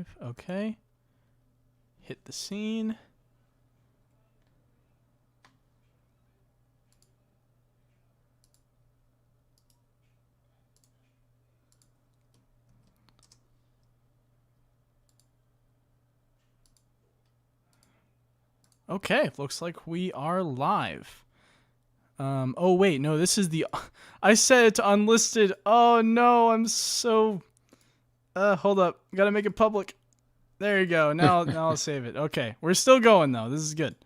live. Okay. Hit the scene. Okay, looks like we are live. Oh wait, no, this is the. I set it to unlisted. Oh no, I'm so. Hold up, gotta make it public. There you go. Now I'll save it. Okay, we're still going though. This is good.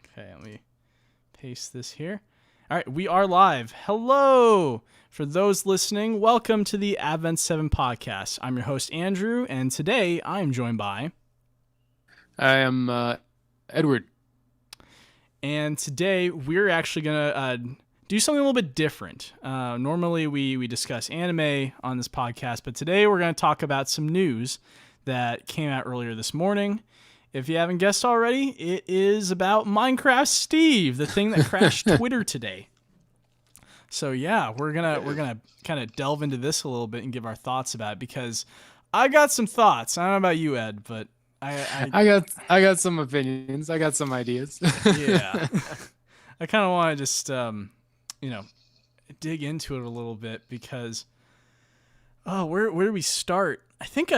Okay, let me paste this here. All right, we are live. Hello, for those listening. Welcome to the Advent 7 podcast. I'm your host Andrew, and today I am joined by. I am Edward. And today we're actually gonna do something a little bit different. Normally we discuss anime on this podcast, but today we're gonna talk about some news that came out earlier this morning. If you haven't guessed already, it is about Minecraft Steve, the thing that crashed Twitter today. So yeah, we're gonna kind of delve into this a little bit and give our thoughts about it, because I got some thoughts. I don't know about you, Ed, but I got some opinions. I got some ideas. Yeah. I kind of want to just dig into it a little bit, because where do we start? I think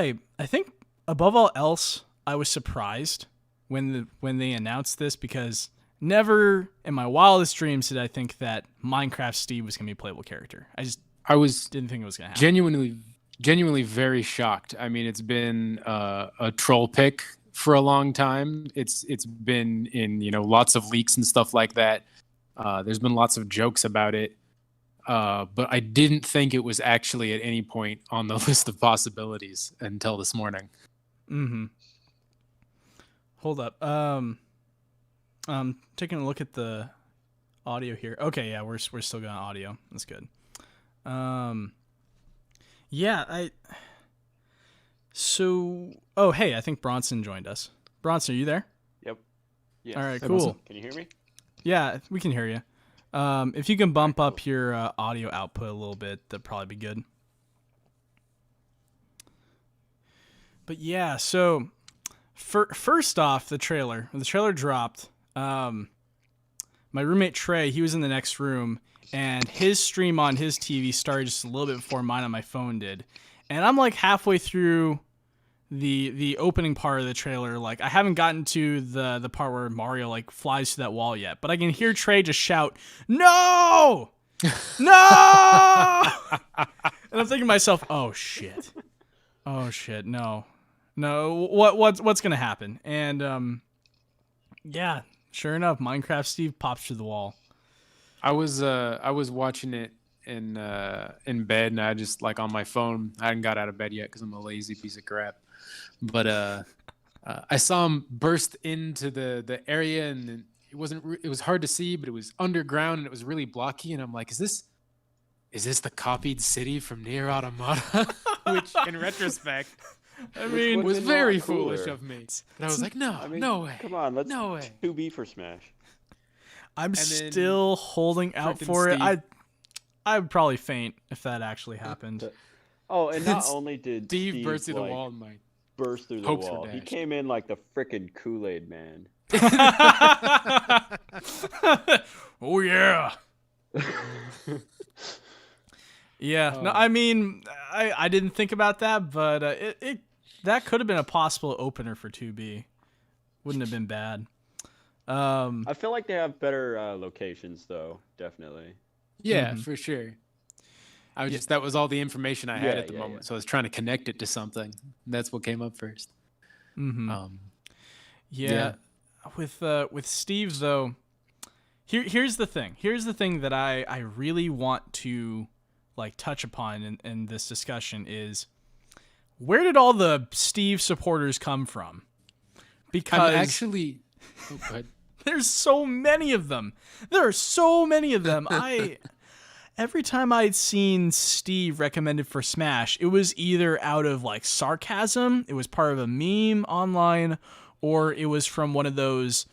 above all else, I was surprised when they announced this, because never in my wildest dreams did I think that Minecraft Steve was going to be a playable character. I didn't think it was going to happen. Genuinely very shocked. I mean, it's been a troll pick for a long time. It's been in lots of leaks and stuff like that. There's been lots of jokes about it, but I didn't think it was actually at any point on the list of possibilities until this morning. Mm-hmm. Hold up. Taking a look at the audio here. Okay, yeah, we're still going audio. That's good. Yeah, hey, I think Braunsen joined us. Braunsen, are you there? Yep. Yes. All right, Hey, cool. Can you hear me? Yeah, we can hear you. If you can bump up your audio output a little bit, that'd probably be good. But yeah, so first off, the trailer dropped. My roommate Trey, he was in the next room, and his stream on his TV started just a little bit before mine on my phone did. And I'm like halfway through the opening part of the trailer. Like, I haven't gotten to the part where Mario like flies through that wall yet, but I can hear Trey just shout, "No! No!" And I'm thinking to myself, "Oh shit. No. What's going to happen?" And yeah, sure enough, Minecraft Steve pops through the wall. I was watching it in bed, and I just on my phone. I hadn't got out of bed yet because I'm a lazy piece of crap. But I saw him burst into the area, and it was hard to see, but it was underground and it was really blocky. And I'm like, is this the copied city from Nier Automata? Which, in retrospect, I mean, was very foolish of me. And I was like, no way. Come on, let's no way. 2B for Smash. I'm still holding out for it. I would probably faint if that actually happened. Oh, and not only did Steve burst through the wall, and burst through the hopes wall, were he dashed. came in like the frickin' Kool-Aid man. Oh yeah. Yeah. No, I mean, I didn't think about that, but it that could have been a possible opener for 2B. Wouldn't have been bad. I feel like they have better locations, though. Definitely. Yeah, for sure. That was all the information I had at the moment, yeah. so I was trying to connect it to something. That's what came up first. Mm-hmm. With Steve though, here's the thing. Here's the thing that I really want to touch upon in this discussion is, where did all the Steve supporters come from? Because Oh, go ahead. There's so many of them. There are so many of them. Every time I'd seen Steve recommended for Smash, it was either out of sarcasm, it was part of a meme online, or it was from one of those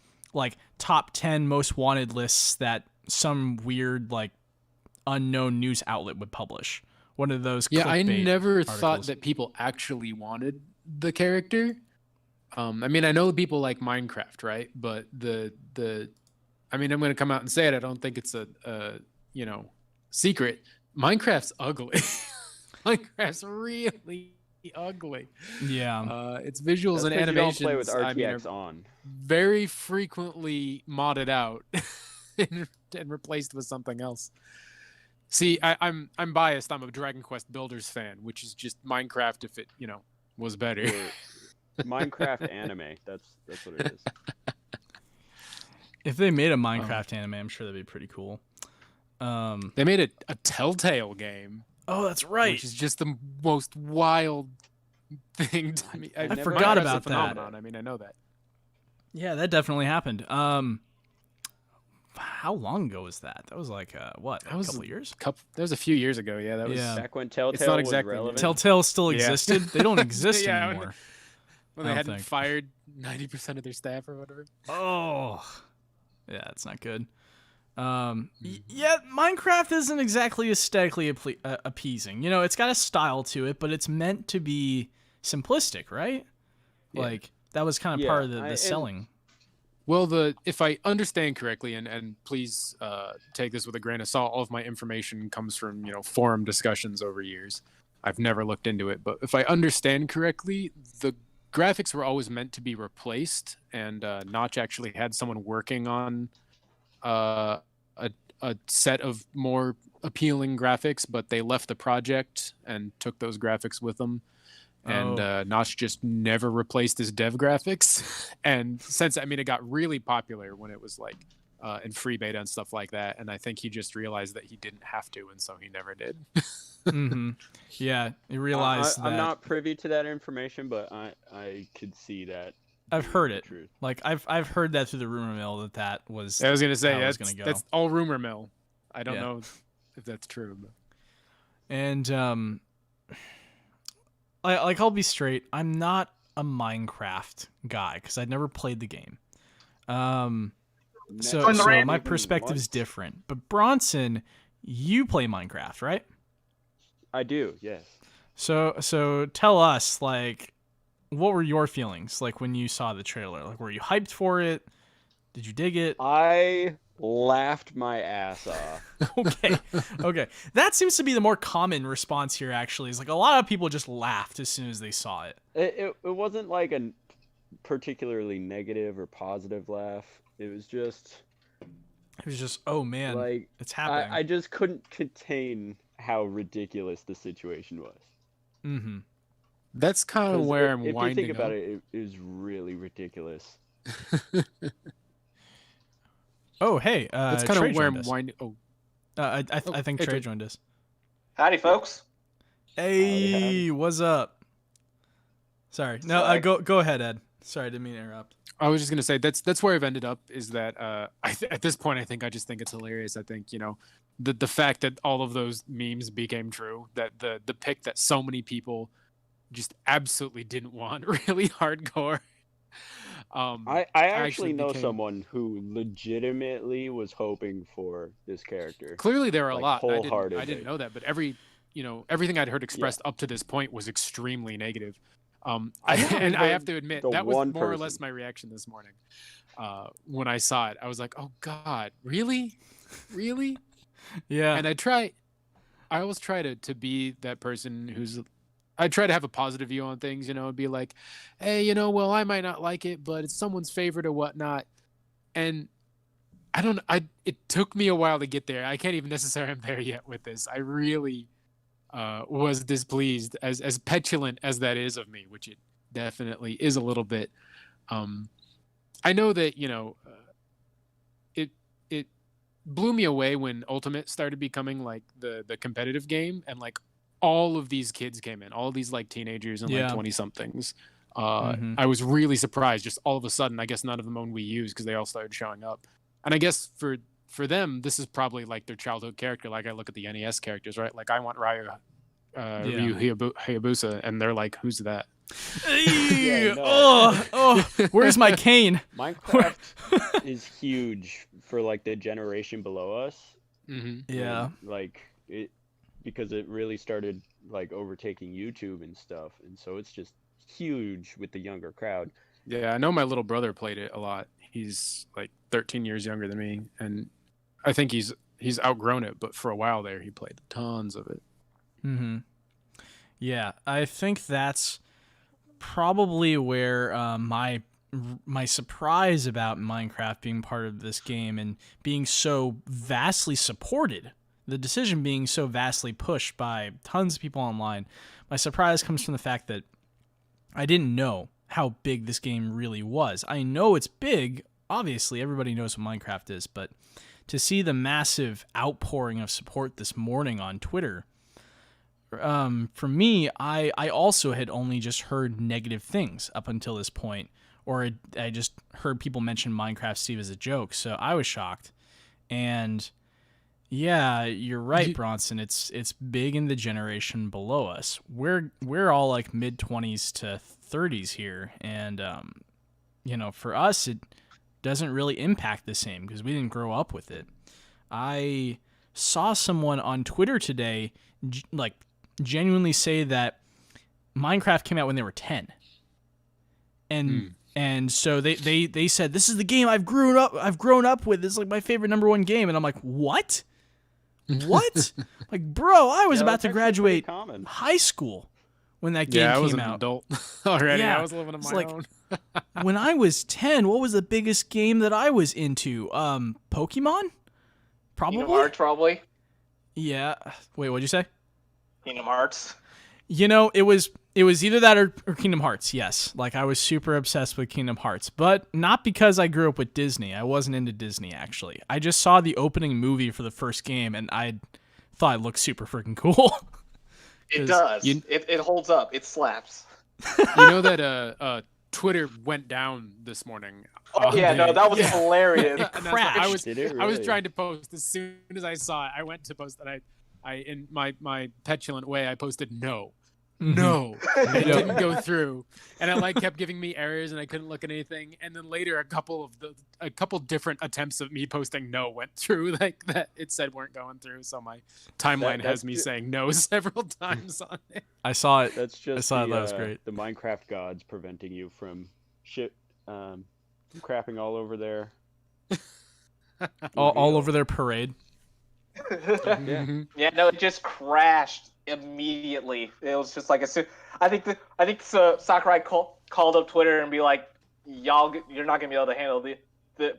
top 10 most wanted lists that some weird unknown news outlet would publish. One of those Yeah, I clickbait never articles. thought that people actually wanted the character. I mean, I know people like Minecraft, right? But I mean, I'm going to come out and say it. I don't think it's a secret. Minecraft's ugly. Minecraft's really ugly. Yeah. Its visuals That's and 'cause you animations, don't play with I mean, RTX are on. very frequently modded out and replaced with something else. See, I'm biased. I'm a Dragon Quest Builders fan, which is just Minecraft if it, was better. Or Minecraft anime. That's what it is. If they made a Minecraft anime, I'm sure that'd be pretty cool. They made a Telltale game. Oh, that's right. Which is just the most wild thing to me. I forgot about that. Phenomenon. I mean, I know that. Yeah, that definitely happened. How long ago was that? That was like what? A couple of years? That was a few years ago. Yeah, that was back when Telltale it's not was exactly relevant. Telltale still existed. They don't exist Yeah, anymore. when they hadn't fired 90% of their staff or whatever. Oh, yeah, it's not good. Yeah, Minecraft isn't exactly aesthetically appeasing. It's got a style to it, but it's meant to be simplistic, right? Yeah. Like that was kind of part of the selling. Well, if I understand correctly, and please take this with a grain of salt, all of my information comes from forum discussions over years. I've never looked into it, but if I understand correctly, the graphics were always meant to be replaced, and Notch actually had someone working on a set of more appealing graphics, but they left the project and took those graphics with them. And Notch just never replaced his dev graphics. And since, I mean, it got really popular when it was like in free beta and stuff like that. And I think he just realized that he didn't have to, and so he never did. Mm-hmm. Yeah, he realized that. I'm not privy to that information, but I could see that. I've heard it. Truth. Like I've heard that through the rumor mill that was. I was gonna say go. That's all rumor mill. I don't know if that's true. But. And I'll be straight. I'm not a Minecraft guy because I'd never played the game. So my perspective is different. But Braunsen, you play Minecraft, right? I do, yes. So tell us, like, what were your feelings like when you saw the trailer? Like, were you hyped for it? Did you dig it? I laughed my ass off. Okay. That seems to be the more common response here, actually. Is like a lot of people just laughed as soon as they saw it. It wasn't like a particularly negative or positive laugh. It was just, oh man, like, it's happening. I just couldn't contain how ridiculous the situation was. Mm-hmm. That's kind of where I'm winding up. If you think about it, it is really ridiculous. Oh, hey. That's kind of where I'm winding. Oh, I think Trey joined us. Howdy, folks. Hey, what's up? Sorry. No, go ahead, Ed. Sorry, I didn't mean to interrupt. I was just gonna say that's where I've ended up. Is that at this point I just think it's hilarious. I think the fact that all of those memes became true. That the pick that so many people just absolutely didn't want, really hardcore. I actually know someone who legitimately was hoping for this character. Clearly, there are a lot. Wholeheartedly. I didn't know that, but everything I'd heard expressed up to this point was extremely negative. I have to admit that was more or less my reaction this morning when I saw it. I was like, "Oh God, really?" Yeah. And I always try to be that person I try to have a positive view on things, and be like, hey, well, I might not like it, but it's someone's favorite or whatnot. And it took me a while to get there. I can't even necessarily am there yet with this. I really was displeased, as petulant as that is of me, which it definitely is a little bit. I know that, it blew me away when Ultimate started becoming like the competitive game, and like all of these kids came in, all of these like teenagers and like 20 somethings. I was really surprised. Just all of a sudden, I guess none of them own Wii U's because they all started showing up. And I guess for them, this is probably like their childhood character. Like I look at the NES characters, right? Like I want Ryu Hayabusa, and they're like, who's that? Where's my cane? Minecraft is huge for like the generation below us. Mm-hmm. Yeah. And, like because it really started like overtaking YouTube and stuff, and so it's just huge with the younger crowd. Yeah, I know my little brother played it a lot. He's like 13 years younger than me, and I think he's outgrown it. But for a while there, he played tons of it. Mm-hmm. Yeah, I think that's probably where my surprise about Minecraft being part of this game and being so vastly supported, the decision being so vastly pushed by tons of people online, my surprise comes from the fact that I didn't know how big this game really was. I know it's big. Obviously, everybody knows what Minecraft is, but to see the massive outpouring of support this morning on Twitter, for me, I also had only just heard negative things up until this point, or I just heard people mention Minecraft Steve as a joke, so I was shocked. And yeah, you're right, Braunsen. It's big in the generation below us. We're all like mid-20s to 30s here, and for us it doesn't really impact the same because we didn't grow up with it. I saw someone on Twitter today genuinely say that Minecraft came out when they were 10. And so they said, this is the game I've grown up with. It's like my favorite #1 game. And I'm like, what? What? Like, bro, I was about to graduate high school when that game came out. I was an adult already. Yeah, I was living on my own. When I was 10, what was the biggest game that I was into? Pokemon? Probably. Kingdom Hearts, probably. Yeah. Wait, what'd you say? Kingdom Hearts. It was either that or Kingdom Hearts, yes. Like, I was super obsessed with Kingdom Hearts, but not because I grew up with Disney. I wasn't into Disney, actually. I just saw the opening movie for the first game, and I thought it looked super freaking cool. It does. It holds up. It slaps. You know that Twitter went down this morning. Oh, yeah, no, that was hilarious. It crashed. I was trying to post as soon as I saw it. I went to post that I in my petulant way, I posted no. No, it didn't go through, and it kept giving me errors, and I couldn't look at anything. And then later, a couple different attempts of me posting no went through, that it said weren't going through. So my timeline has me saying no several times on it. I saw it. That's just I saw it. That was great. The Minecraft gods preventing you from crapping all over their all over their parade. Yeah, no, it just crashed immediately. It was just like I think Sakurai called up Twitter and be like, you're not gonna be able to handle the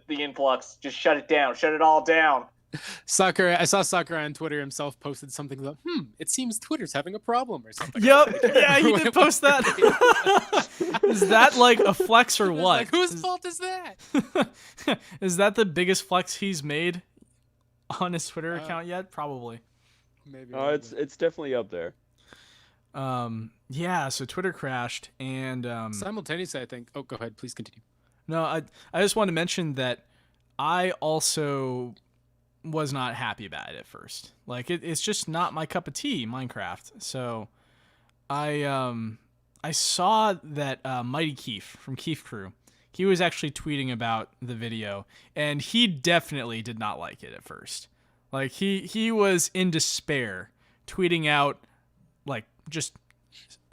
influx. Just shut it down. Shut it all down. Sakurai, I saw Sakurai on Twitter himself posted something like, it seems Twitter's having a problem or something. Yep. Yeah, he did post that. Is that like a flex or what? Like, whose fault is that? Is that the biggest flex he's made on his Twitter account yet? Probably. Maybe. It's definitely up there. Yeah, so Twitter crashed, and simultaneously, I think. Oh, go ahead, please continue. No, I just want to mention that I also was not happy about it at first. Like, it's just not my cup of tea, Minecraft. So I saw that Mighty Keef from Keef Crew, he was actually tweeting about the video, and he definitely did not like it at first. Like, he was in despair, tweeting out, like, just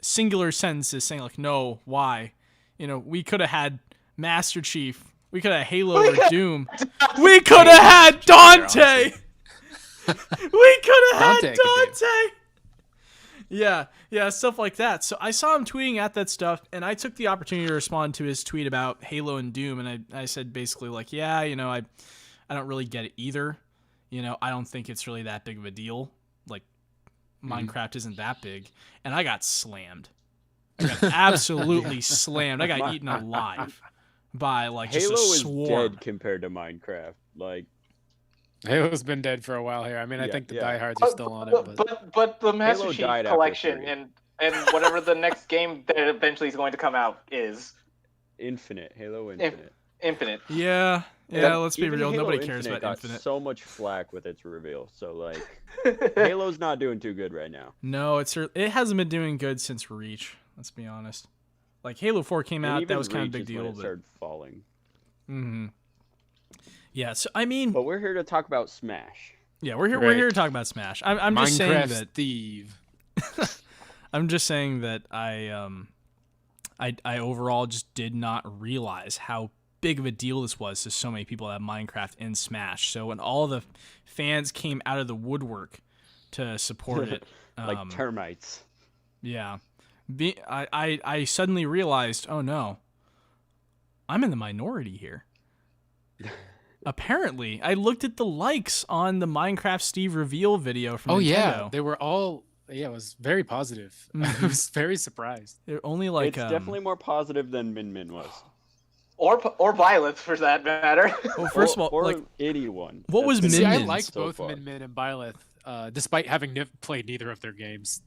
singular sentences saying, like, no, why? We could have had Master Chief. We could have Halo or Doom. We could have had Dante! We could have had Dante! Yeah, stuff like that. So I saw him tweeting at that stuff, and I took the opportunity to respond to his tweet about Halo and Doom, and I said basically, like, yeah, I don't really get it either. I don't think it's really that big of a deal. Like, Minecraft isn't that big. And I got slammed. I got absolutely slammed. I got eaten alive by, like, just Halo a swarm. Halo is dead compared to Minecraft. Like, Halo's been dead for a while here. I mean, I think the diehards are still on it. But the Master Chief Collection and whatever the next game that eventually is going to come out is Infinite. Halo Infinite. Infinite. Yeah, let's be real. Halo Nobody cares Infinite about got Infinite. So much flack with its reveal. So, like, Halo's not doing too good right now. No, it hasn't been doing good since Reach. Let's be honest. Like, Halo 4 came out, that was kind of a big deal. It started falling. Mm-hmm. Yeah, so I mean, but we're here to talk about Smash. Yeah, we're here to talk about Smash. I'm just saying that Steve. I'm just saying that I overall just did not realize how big of a deal this was to so many people that have Minecraft in Smash. So when all the fans came out of the woodwork to support it, like termites. Yeah, I suddenly realized, oh no, I'm in the minority here. Apparently, I looked at the likes on the Minecraft Steve reveal video from Nintendo. Yeah, they were all. Yeah, it was very positive. I was very surprised. They're only like it's definitely more positive than Min Min was, or Violet for that matter. Well, first of all, or like anyone. What was Min See, Min? I liked so both far. Min Min and Byleth, despite having played neither of their games.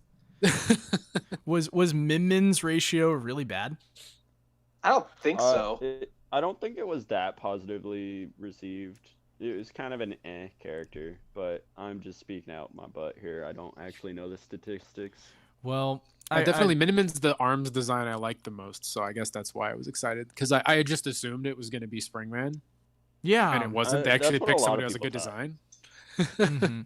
Was Min Min's ratio really bad? I don't think so. I don't think it was that positively received. It was kind of an character, but I'm just speaking out my butt here. I don't actually know the statistics. Well, I definitely Min Min's the arms design I liked the most, so I guess that's why I was excited, because I had just assumed it was going to be Springman. Yeah, and it wasn't. They actually picked somebody who has a good design. Mm-hmm.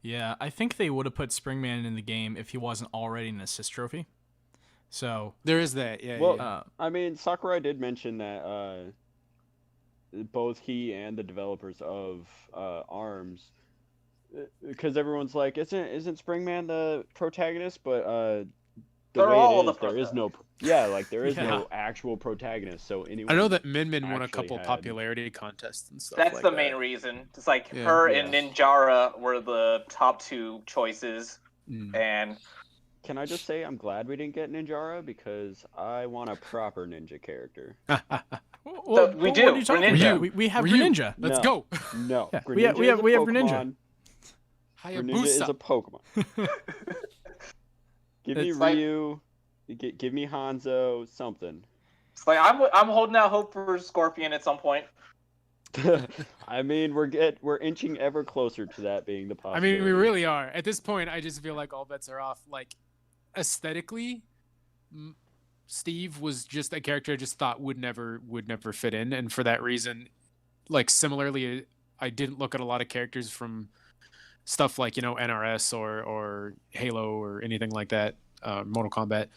Yeah, I think they would have put Springman in the game if he wasn't already an assist trophy. So there is that. Yeah. Well, yeah. I mean, Sakurai did mention that both he and the developers of ARMS, because everyone's like, isn't Springman the protagonist? But the They're way all it is, the there is no there is no actual protagonist. So anyone. I know that Min Min won a actually couple had- popularity contests and stuff. That's like the that. main reason. It's like Yeah. her and Ninjara were the top two choices, Mm. and Can I just say I'm glad we didn't get Ninjara because I want a proper ninja character. Well, we what do. are you talking Greninja. about? We have Ryu. Greninja. Let's No. go. No, Yeah, Greninja we have is a Greninja. Pokemon. Greninja is a Hayabusa. Pokemon. Give me It's like- Ryu. Give me Hanzo. Something. it's like I'm holding out hope for Scorpion at some point. I mean, we're inching ever closer to that being the I possibility. mean, we really are. At this point, I just feel like all bets are off. Like, aesthetically, Steve was just a character I just thought would never fit in, and for that reason, like similarly, I didn't look at a lot of characters from stuff like NRS or Halo or anything like that, Mortal Kombat.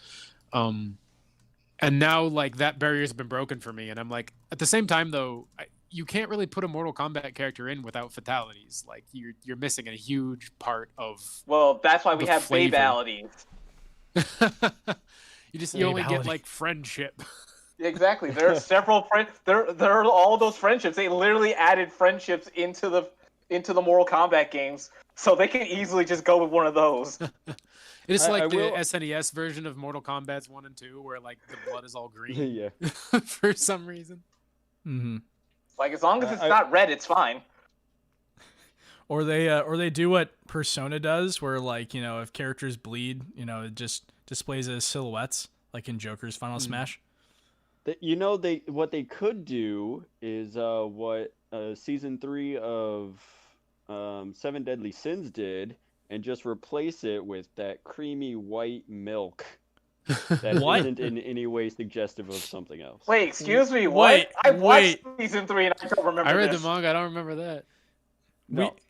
And now like that barrier's been broken for me, and I'm like, at the same time though, you can't really put a Mortal Kombat character in without fatalities. Like you're missing a huge part of. Well, that's why we The have flavor. babalities. you only get Babality. like friendship. Exactly. There are several there are all those friendships. They literally added friendships into the Mortal Kombat games, so they can easily just go with one of those. It's I like the will- SNES version of Mortal Kombat's 1 and 2, where like the blood is all green yeah. for some reason. Mm-hmm. Like as long as it's I- not red, it's fine. Or they do what Persona does, where like if characters bleed, it just displays as silhouettes, like in Joker's Final Smash. What they could do is what season 3 of 7 Deadly Sins did, and just replace it with that creamy white milk that What? isn't in any way suggestive of something else. Wait, excuse me. Wait, What? I watched wait. season 3 and I don't remember. I read this. the manga. I don't remember that.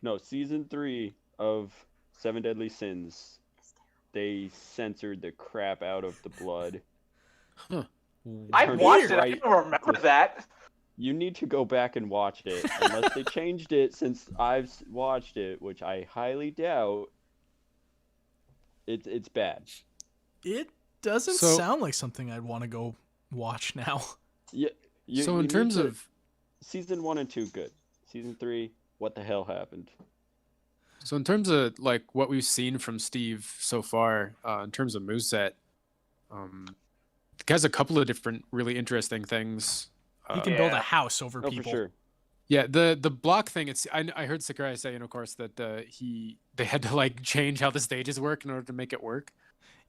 No, season 3 of 7 Deadly Sins, they censored the crap out of the blood. I Weird. watched it. I Right. don't remember that. You need to go back and watch it, unless they changed it since I've watched it, which I highly doubt. It's bad. It doesn't So- sound like something I'd want to go watch now. Yeah. So in terms of season 1 and 2, good. Season 3, what the hell happened? like what we've seen from Steve so far, in terms of moveset, the guy's a couple of different really interesting things. He can build a Yeah. house over Oh, people. for sure. Yeah, the block thing. I heard Sakurai say, and of course that they had to like change how the stages work in order to make it work.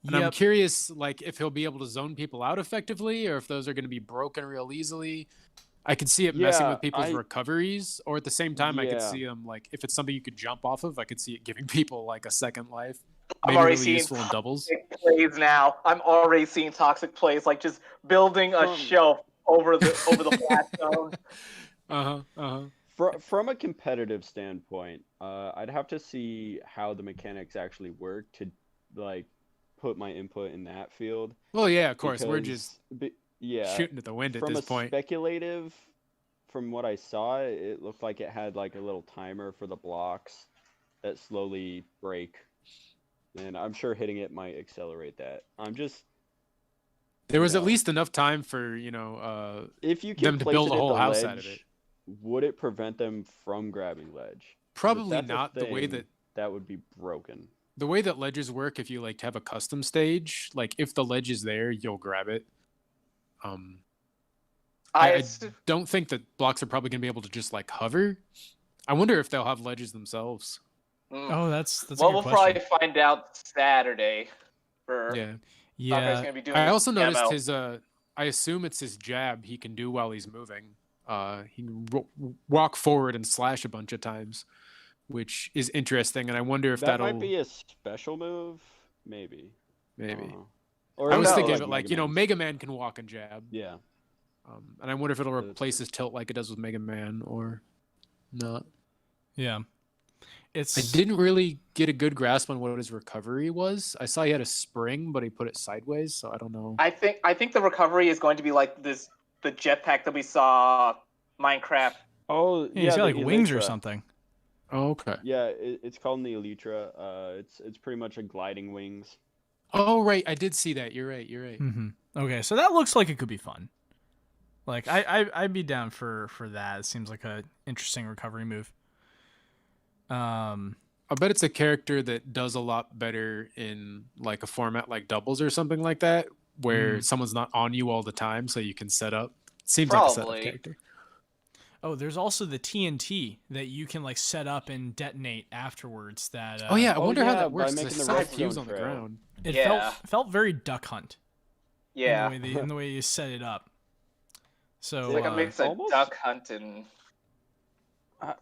And I'm Yep. curious, like if he'll be able to zone people out effectively, or if those are going to be broken real easily. I could see it messing Yeah, with people's I- recoveries, or at the same time, I could Yeah. see them like if it's something you could jump off of, I could see it giving people like a second life. I'm Maybe already really seeing useful in doubles. toxic plays now. I'm already seeing toxic plays, like just building a shelf over the flat zone. From a competitive standpoint, I'd have to see how the mechanics actually work to like put my input in that field. Well, yeah, of course. We're just yeah, shooting at the wind at from this a point. speculative, from what I saw, it looked like it had like a little timer for the blocks that slowly break, and I'm sure hitting it might accelerate that. There was at know, least enough time for if you them can to place build it a at whole the house ledge, out of it. would it prevent them from grabbing ledge? 'Cause if Probably that's a not. The way thing, that would be broken. that ledges work, if you like have a custom stage, like if the ledge is there, you'll grab it. I don't think that blocks are probably gonna be able to just like hover. I wonder if they'll have ledges themselves. Oh, that's a well, good we'll question. probably find out Saturday. For Yeah. Sakurai's Yeah, gonna be doing. I also demo. noticed his I assume it's his jab he can do while he's moving. He can walk forward and slash a bunch of times, which is interesting, and I wonder if That that'll might be a special move, maybe. maybe. Or I was knows? thinking of like it like, Man's. Mega Man can walk and jab. Yeah. And I wonder if it'll That's replace his tilt like it does with Mega Man or not. yeah. It's I didn't really get a good grasp on what his recovery was. I saw he had a spring, but he put it sideways, so I don't know. I think the recovery is going to be like the jetpack that we saw Minecraft. Oh, yeah, yeah. he's got the like wings or Elytra. something. Oh, okay. Yeah, it's called the Elytra. It's pretty much a gliding wings. Oh, right. I did see that. You're right. Mm-hmm. Okay, so that looks like it could be fun. Like I'd be down for that. It seems like a interesting recovery move. I bet it's a character that does a lot better in like a format like doubles or something like that, where someone's not on you all the time, so you can set up. Seems like a setup Probably. character. Oh, there's also the TNT that you can like set up and detonate afterwards. That Oh yeah, I Oh, wonder how yeah, that by works. 'cause I making the saw red fuse zone on the trail. ground. it Yeah. felt very Duck Hunt. Yeah, In the way you set it up. So it's like a mix of almost- duck hunt and.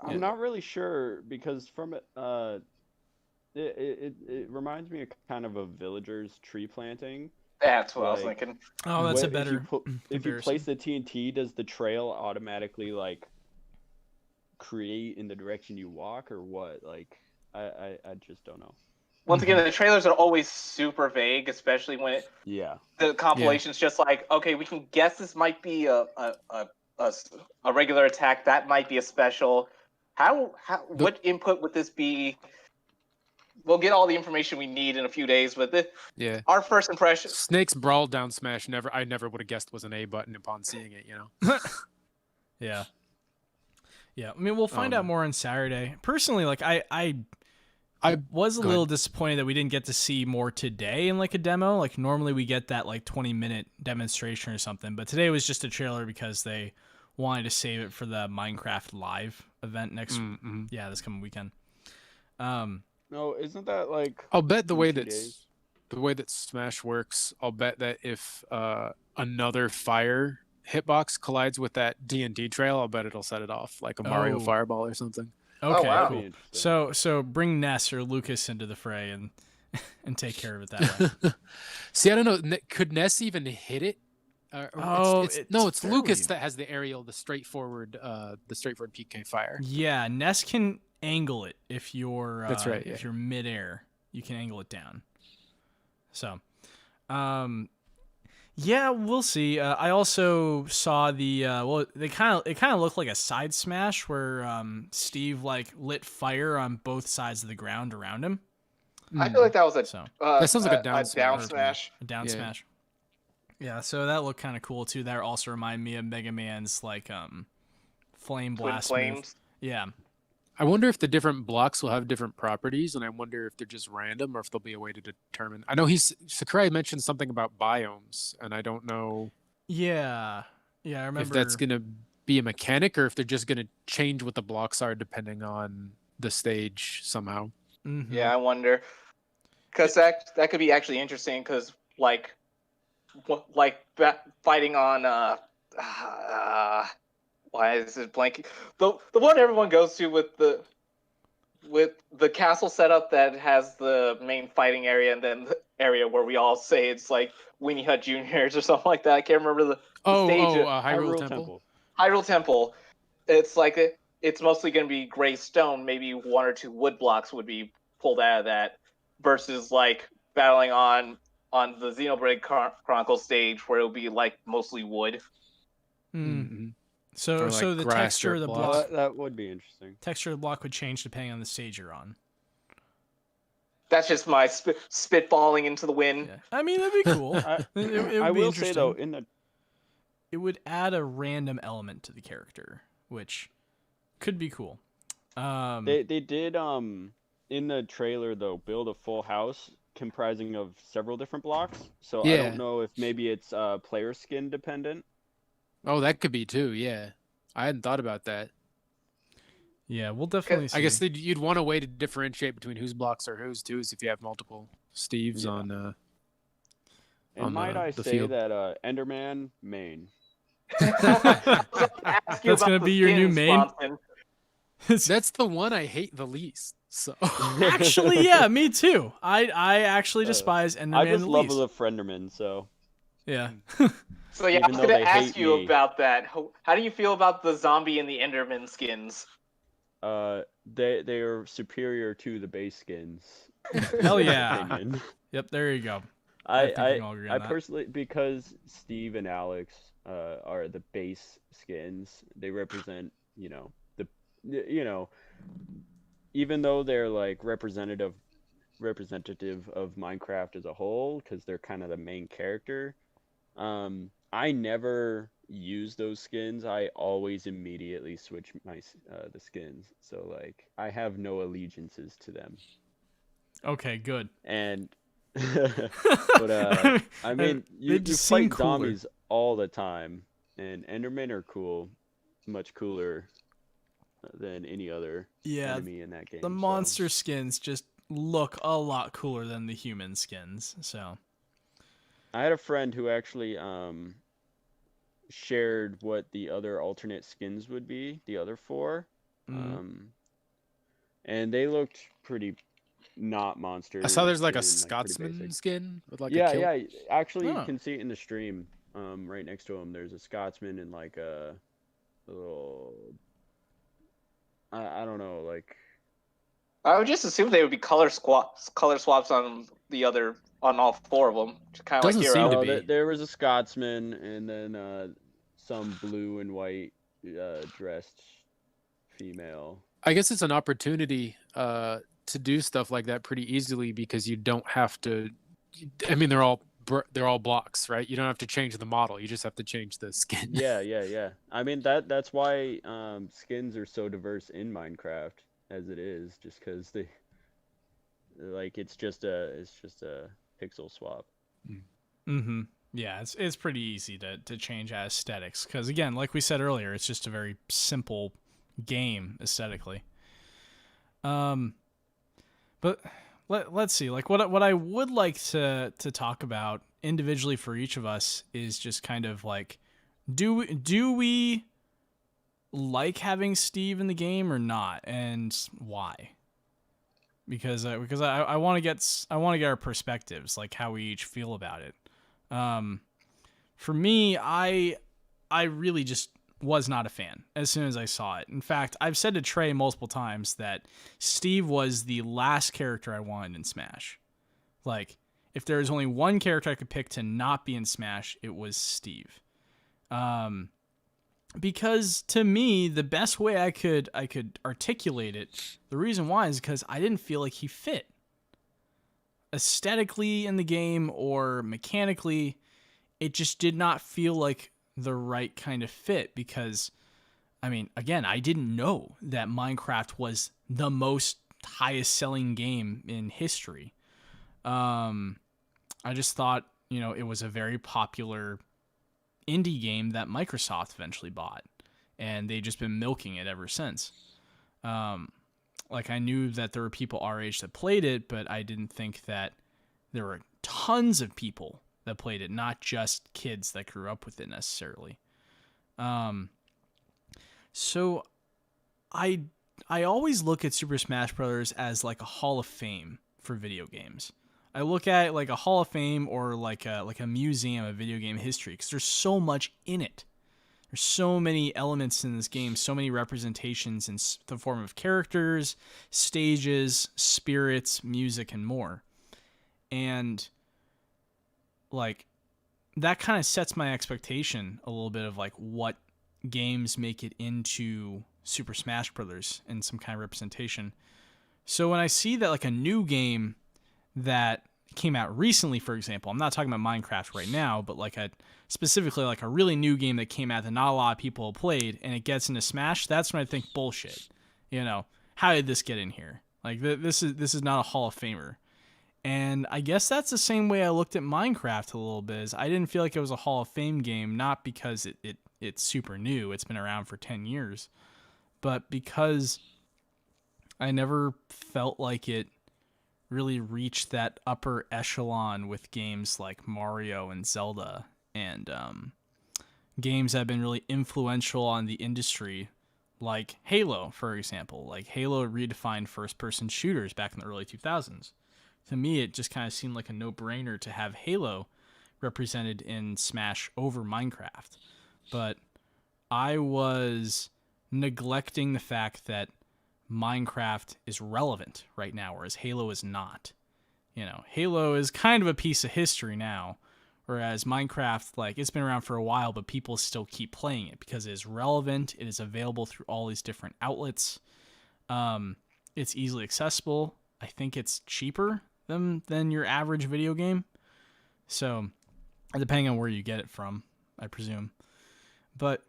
I'm not really sure because from it, it reminds me of kind of a villager's tree planting. That's what I was Like, thinking. oh, that's a If better. if you comparison. place the TNT, does the trail automatically like create in the direction you walk or what? Like, I just don't know. Once again, the trailers are always super vague, especially when Yeah. the compilation's just like, okay, we can guess this might be a regular attack, that might be a special. What input would this be? We'll get all the information we need in a few days, but Yeah. our first impression. Snake's brawl down smash I never would have guessed was an A button upon seeing it, you know. Yeah. Yeah. I mean, we'll find out more on Saturday. Personally, like I was a little disappointed that we didn't get to see more today in like a demo. Like normally we get that like 20-minute demonstration or something, but today was just a trailer because they wanted to save it for the Minecraft Live event this coming weekend. No, isn't that like? I'll bet the in way 2 that days? Smash works, I'll bet that if another fire hitbox collides with that D&D trail, I'll bet it'll set it off like a Mario Oh. Fireball or something. Okay, wow. That'd be cool. interesting. So bring Ness or Lucas into the fray and and take care of it that way. See, I don't know. Could Ness even hit it? It's Lucas that has the aerial, the straightforward PK fire. Yeah, Ness can angle it if you're That's right, if yeah. you're midair, you can angle it down. So, yeah, we'll see. I also saw the it kind of looked like a side smash where Steve like lit fire on both sides of the ground around him. I feel like that was a So That sounds like a down smash. a down Yeah. smash. Yeah, so that looked kind of cool too. That also reminded me of Mega Man's like flame Twin blast move. flames. Yeah. I wonder if the different blocks will have different properties, and I wonder if they're just random or if there'll be a way to determine. I know Sakurai mentioned something about biomes, and I don't know Yeah. Yeah, I remember. if that's gonna be a mechanic or if they're just gonna change what the blocks are depending on the stage somehow. Mhm. Yeah, I wonder, because that could be actually interesting. Because fighting on why is it blanking? The one everyone goes to with the castle setup that has the main fighting area and then the area where we all say it's like Weenie Hut Juniors or something like that. I can't remember the stage. Hyrule Temple. Hyrule Temple. It's like it's mostly going to be gray stone. Maybe one or two wood blocks would be pulled out of that, versus like battling on on the Xenoblade Chronicles stage where it'll be like mostly wood. Mm-hmm. So Or, like, so the grass texture dirt of the blocks. block That would be interesting. texture of the block would change depending on the stage you're on. That's just my spitballing into the wind. Yeah. I mean, that'd be cool. I, it would I be will say though, interesting. in the It would add a random element to the character, which could be cool. they did in the trailer though build a full house comprising of several different blocks. So I Yeah. don't know if maybe it's player skin dependent. Oh, that could be too. Yeah, I hadn't thought about that. Yeah, we'll definitely see. I guess you'd want a way to differentiate between whose blocks are whose too, if you have multiple Steves Yeah. on. And on might I the say field. that Enderman main. Ask you That's about gonna the be your new skins, main? Braunsen. That's the one I hate the least. So Actually, yeah, me too. I actually despise Enderman I just the love least. the Frienderman, so Yeah. So yeah, I Even was though gonna they ask hate you me. about that. How do you feel about the zombie and the Enderman skins? they are superior to the base skins. Hell in my yeah. opinion. Yep, there you go. I think we can all agree on I that. personally, because Steve and Alex are the base skins, they represent, even though they're like representative of Minecraft as a whole, because they're kind of the main character. I never use those skins. I always immediately switch the skins. So like I have no allegiances to them. Okay, good. And but I mean they you just seem fight cooler. zombies all the time, and Endermen are cool, much cooler than any other Yeah, enemy in that game. the so. monster skins just look a lot cooler than the human skins. So I had a friend who actually shared what the other alternate skins would be, the other four. And they looked pretty not monster. I saw there's like a skin, pretty Scotsman basic. skin with like a Yeah, kilt. yeah. Actually, Oh. you can see it in the stream. Right next to him, there's a Scotsman and like a little. I don't know, like. I would just assume they would be color swaps on on all four of them, kind of like Doesn't Hero. seem to No, be. there was a Scotsman and then some blue and white dressed female. I guess it's an opportunity to do stuff like that pretty easily because you don't have to. I mean, they're all blocks, right? You don't have to change the model. You just have to change the skin. Yeah. I mean that's why skins are so diverse in Minecraft as it is, just because they like it's just a pixel swap. Mm-hmm. Yeah, it's pretty easy to change aesthetics because again, like we said earlier, it's just a very simple game aesthetically. But let's see. Like what I would like to talk about individually for each of us is just kind of like do we like having Steve in the game or not, and why? Because I want to get our perspectives, like how we each feel about it. For me, I really just was not a fan as soon as I saw it. In fact, I've said to Trey multiple times that Steve was the last character I wanted in Smash. Like, if there was only one character I could pick to not be in Smash, it was Steve. Because to me, the best way I could articulate it, the reason why is because I didn't feel like he fit aesthetically in the game or mechanically. It just did not feel like the right kind of fit because, I mean, again, I didn't know that Minecraft was the most highest selling game in history. I just thought, it was a very popular indie game that Microsoft eventually bought, and they've just been milking it ever since. Like, I knew that there were people our age that played it, but I didn't think that there were tons of people that played it, not just kids that grew up with it necessarily. So I always look at Super Smash Bros. As like a Hall of Fame for video games. I look at it like a Hall of Fame or like a museum of video game history because there's so much in it. There's so many elements in this game, so many representations in the form of characters, stages, spirits, music, and more. And like that kind of sets my expectation a little bit of like what games make it into Super Smash Brothers in some kind of representation. So when I see that like a new game that came out recently, for example, I'm not talking about Minecraft right now, but like specifically like a really new game that came out that not a lot of people have played, and it gets into Smash, that's when I think bullshit. You know, how did this get in here? Like this is not a Hall of Famer. And I guess that's the same way I looked at Minecraft a little bit. Is I didn't feel like it was a Hall of Fame game, not because it's super new, it's been around for 10 years, but because I never felt like it really reached that upper echelon with games like Mario and Zelda and games that have been really influential on the industry, like Halo, for example. Like Halo redefined first-person shooters back in the early 2000s. To me, it just kind of seemed like a no-brainer to have Halo represented in Smash over Minecraft. But I was neglecting the fact that Minecraft is relevant right now, whereas Halo is not. You know, Halo is kind of a piece of history now, whereas Minecraft, like, it's been around for a while, but people still keep playing it because it is relevant. It is available through all these different outlets. It's easily accessible. I think it's cheaper than your average video game. So, depending on where you get it from, I presume. But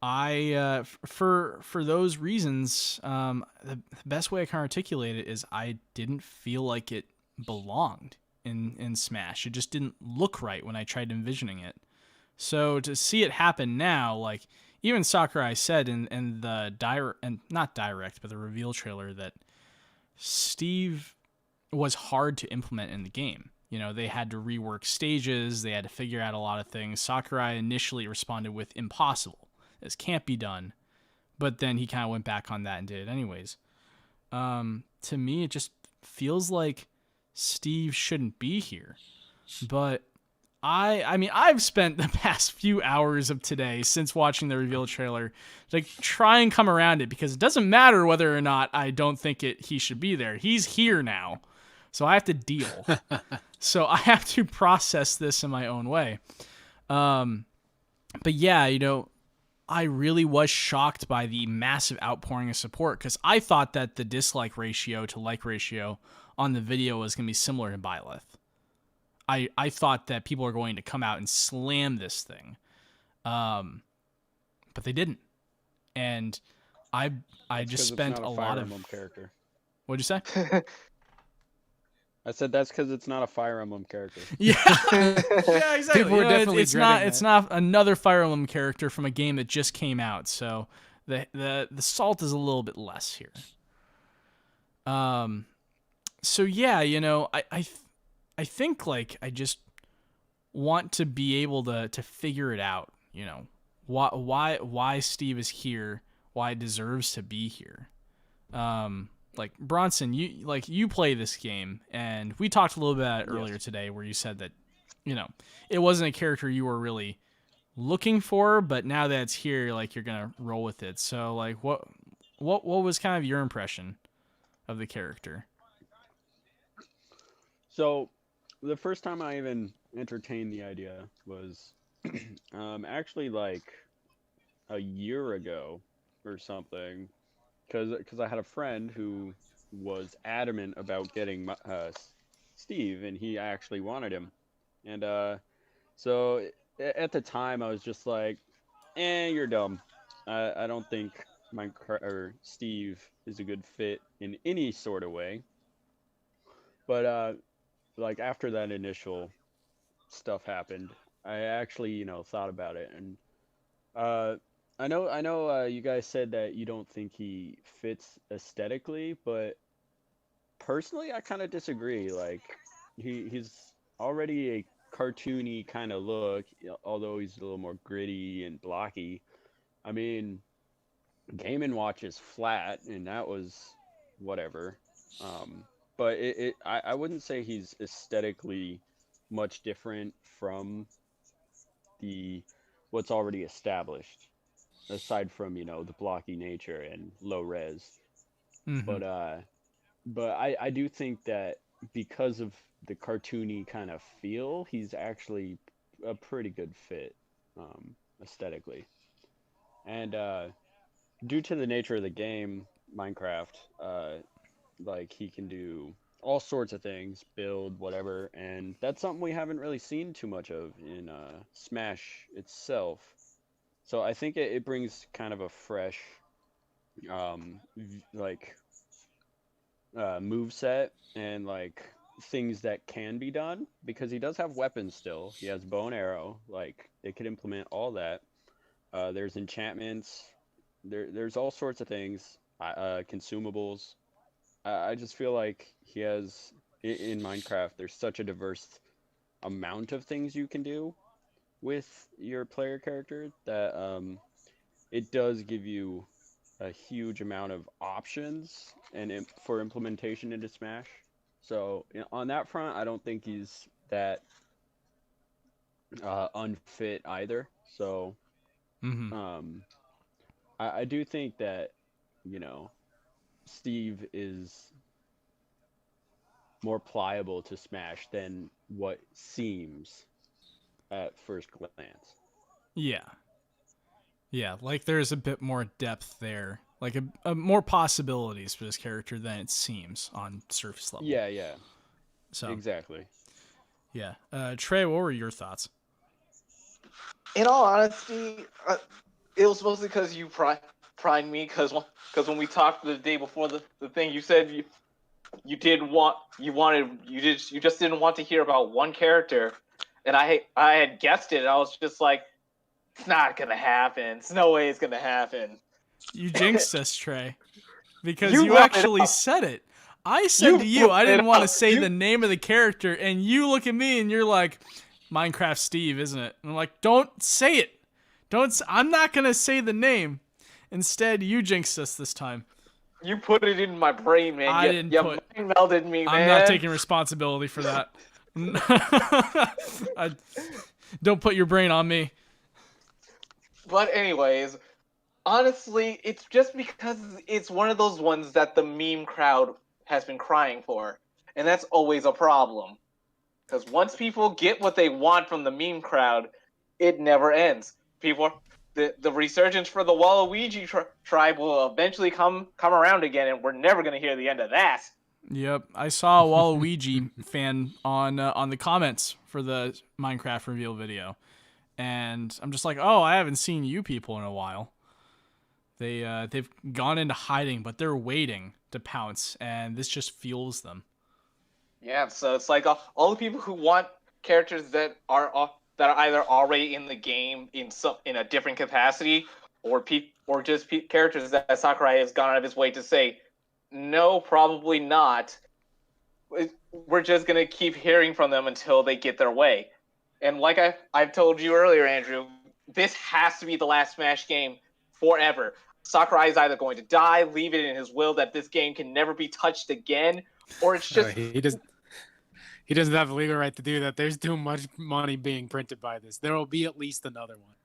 I, for those reasons, the best way I can articulate it is I didn't feel like it belonged in Smash. It just didn't look right when I tried envisioning it. So to see it happen now, like even Sakurai said in the not direct, but the reveal trailer, that Steve was hard to implement in the game. You know, they had to rework stages, they had to figure out a lot of things. Sakurai initially responded with impossible. This can't be done. But then he kind of went back on that and did it anyways. To me, it just feels like Steve shouldn't be here. But I mean, I've spent the past few hours of today since watching the reveal trailer to try and come around it, because it doesn't matter whether or not I don't think he should be there. He's here now. So I have to deal. So I have to process this in my own way. But yeah, you know, I really was shocked by the massive outpouring of support, because I thought that the dislike ratio to like ratio on the video was going to be similar to Byleth. I thought that people are going to come out and slam this thing. But they didn't. And I just spent a lot of... character. What'd you say? I said that's because it's not a Fire Emblem character. Yeah, yeah, exactly. People were definitely it's dreading not another Fire Emblem character from a game that just came out, so the salt is a little bit less here. So yeah, you know, I think like I just want to be able to figure it out. You know, why Steve is here, why it deserves to be here. Like Braunsen, you play this game, and we talked a little bit about it earlier today, where you said that, you know, it wasn't a character you were really looking for, but now that it's here, like you're gonna roll with it. So like, what was kind of your impression of the character? So, the first time I even entertained the idea was actually like a year ago or something. Because I had a friend who was adamant about getting Steve, and he actually wanted him. And so at the time, I was just like, you're dumb. I don't think Steve is a good fit in any sort of way. But like after that initial stuff happened, I actually, you know, thought about it, and I know. You guys said that you don't think he fits aesthetically, but personally, I kind of disagree. Like, he's already a cartoony kind of look, although he's a little more gritty and blocky. I mean, Game & Watch is flat, and that was whatever. But I wouldn't say he's aesthetically much different from what's already established, aside from, you know, the blocky nature and low res. Mm-hmm. But I do think that because of the cartoony kind of feel, he's actually a pretty good fit aesthetically. And due to the nature of the game, Minecraft, like he can do all sorts of things, build whatever, and that's something we haven't really seen too much of in Smash itself. So I think it brings kind of a fresh, like move set and like things that can be done because he does have weapons still. He has bow and arrow. Like they could implement all that. There's enchantments. There's all sorts of things. Consumables. I just feel like he has in Minecraft. There's such a diverse amount of things you can do with your player character that it does give you a huge amount of options and for implementation into Smash. So on that front, I don't think he's that unfit either. So Mm-hmm. I do think that you know Steve is more pliable to Smash than what seems at first glance. Yeah. Yeah, like there's a bit more depth there, like a more possibilities for this character than it seems on surface level. Yeah, yeah, So exactly. yeah, Trey, what were your thoughts? In all honesty, it was mostly because you primed me. Because when we talked the day before the thing, you said you just didn't want to hear about one character, and I had guessed it. And I was just like, it's not gonna happen. It's no way it's gonna happen. You jinxed us, Trey, because You you brought it actually up. said it. I said to you, brought I didn't it want to up. say the name of the character, and you look at me and you're like, Minecraft Steve, isn't it? And I'm like, don't say it. I'm not gonna say the name. Instead, you jinxed us this time. You put it in my brain, man. I you, didn't you put- mind melded me, man. I'm not taking responsibility for that. Don't put your brain on me. But anyways, honestly, it's just because it's one of those ones that the meme crowd has been crying for, and that's always a problem. Because once people get what they want from the meme crowd, it never ends. The resurgence for the Waluigi tribe will eventually come around again, and we're never gonna hear the end of that. Yep, I saw a Waluigi fan on the comments for the Minecraft reveal video, and I'm just like, oh, I haven't seen you people in a while. They've gone into hiding, but they're waiting to pounce, and this just fuels them. Yeah, so it's like all the people who want characters that are either already in the game in a different capacity, or just characters that Sakurai has gone out of his way to say, no, probably not. We're just gonna keep hearing from them until they get their way. And like I've told you earlier, Andrew, this has to be the last Smash game forever. Sakurai is either going to die, leave it in his will that this game can never be touched again, or it's just He doesn't have the legal right to do that. There's too much money being printed by this. There will be at least another one.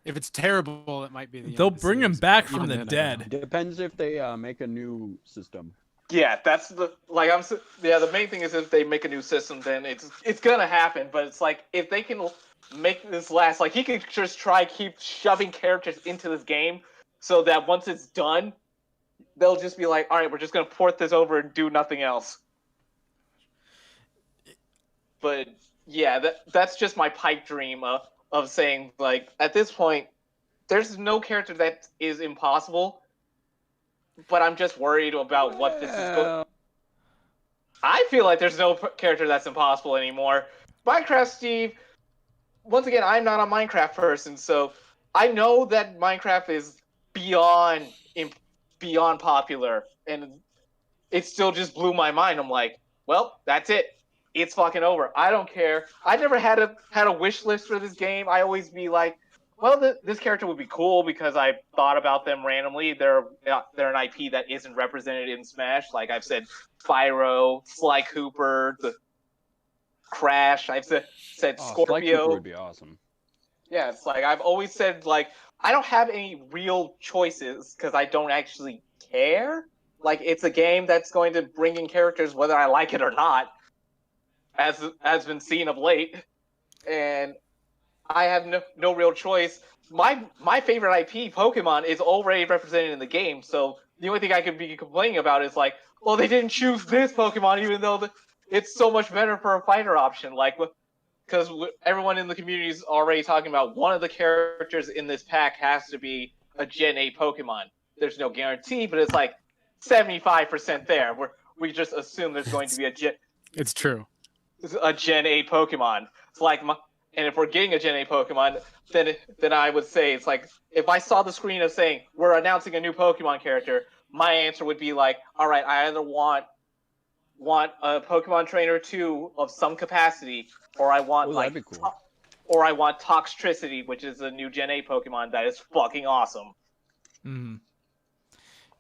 If it's terrible, it might be the end They'll of the bring him series, back but from even the then, I don't dead. know. Depends if they make a new system. yeah. That's the the main thing is if they make a new system, then it's gonna happen. But it's like if they can make this last, like he could just keep shoving characters into this game, so that once it's done, they'll just be like, all right, we're just gonna port this over and do nothing else. But yeah, that's just my pipe dream of saying, like, at this point, there's no character that is impossible, but I'm just worried about what this is going. I feel like there's no character that's impossible anymore. Minecraft Steve, once again, I'm not a Minecraft person, so I know that Minecraft is beyond popular, and it still just blew my mind. I'm like, well, that's it. It's fucking over. I don't care. I never had a wish list for this game. I always be like, well, this character would be cool because I thought about them randomly. They're an IP that isn't represented in Smash. Like I've said, Spyro, Sly Cooper, the Crash. I've said Sly Scorpio. Cooper would be awesome. Yeah, it's like I've always said, like, I don't have any real choices because I don't actually care. Like, it's a game that's going to bring in characters whether I like it or not. as has been seen of late, and I have no real choice. My favorite IP, Pokemon, is already represented in the game, so the only thing I could be complaining about is like, well, they didn't choose this Pokemon, even though it's so much better for a fighter option. Like, because everyone in the community is already talking about one of the characters in this pack has to be a Gen 8 Pokemon. There's no guarantee, but it's like 75% there. We just assume there's going to be It's true. a Gen 8 Pokemon. It's like, and if we're getting a Gen 8 Pokemon, then I would say it's like, if I saw the screen of saying we're announcing a new Pokemon character, my answer would be like, all right, I either want a Pokemon Trainer 2 of some capacity, or I want that'd be cool. or I want Toxtricity, which is a new Gen 8 Pokemon that is fucking awesome. Mm.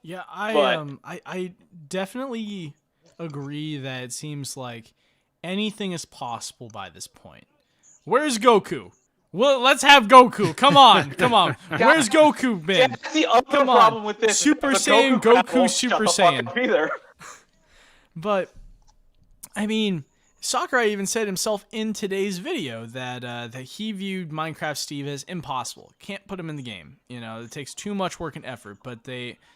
Yeah, I definitely agree that it seems like anything is possible by this point. Where's Goku? Well, let's have Goku. Come on. Where's Goku been? Yeah, that's the other Come on. problem with this. Super The Saiyan, crap Goku, won't Super shut the fuck Saiyan. up either. But I mean, Sakurai even said himself in today's video that he viewed Minecraft Steve as impossible. Can't put him in the game. You know, it takes too much work and effort. But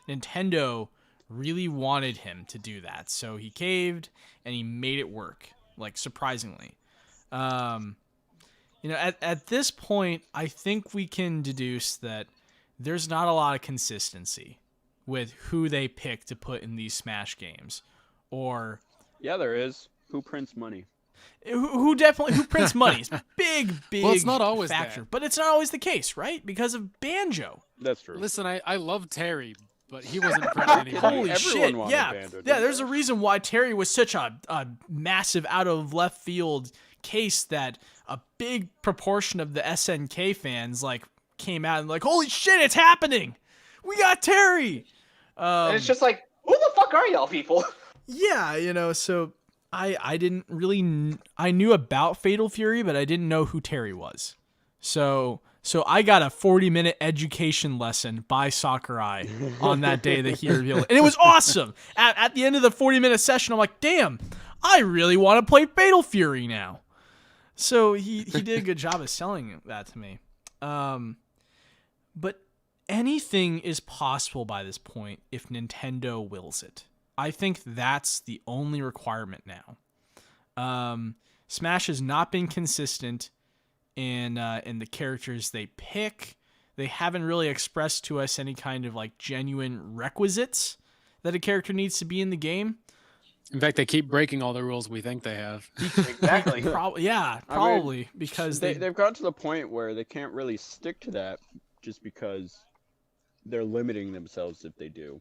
Nintendo really wanted him to do that, so he caved and he made it work. Like, surprisingly, you know, at this point, I think we can deduce that there's not a lot of consistency with who they pick to put in these Smash games, or Yeah, there is. Who prints money? who prints money. It's big Well, it's not always factor, that. but it's not always the case, right? Because of Banjo. That's true. Listen, I love Terry, but he wasn't printing any money. Holy Everyone shit! wanted Yeah, Banjo, didn't yeah. There's they? a reason why Terry was such a massive out of left field case that a big proportion of the SNK fans like came out and like, holy shit, it's happening! We got Terry. And it's just like, who the fuck are y'all people? Yeah, you know. So I didn't really I knew about Fatal Fury, but I didn't know who Terry was. So I got a 40-minute education lesson by Sakurai on that day that he revealed it. And it was awesome. At the end of the 40-minute session, I'm like, damn, I really want to play Fatal Fury now. So he did a good job of selling that to me. But anything is possible by this point if Nintendo wills it. I think that's the only requirement now. Smash has not been consistent in the characters they pick. They haven't really expressed to us any kind of like genuine requisites that a character needs to be in the game. In fact, they keep breaking all the rules we think they have. Exactly. Probably because they've gotten to the point where they can't really stick to that just because they're limiting themselves if they do.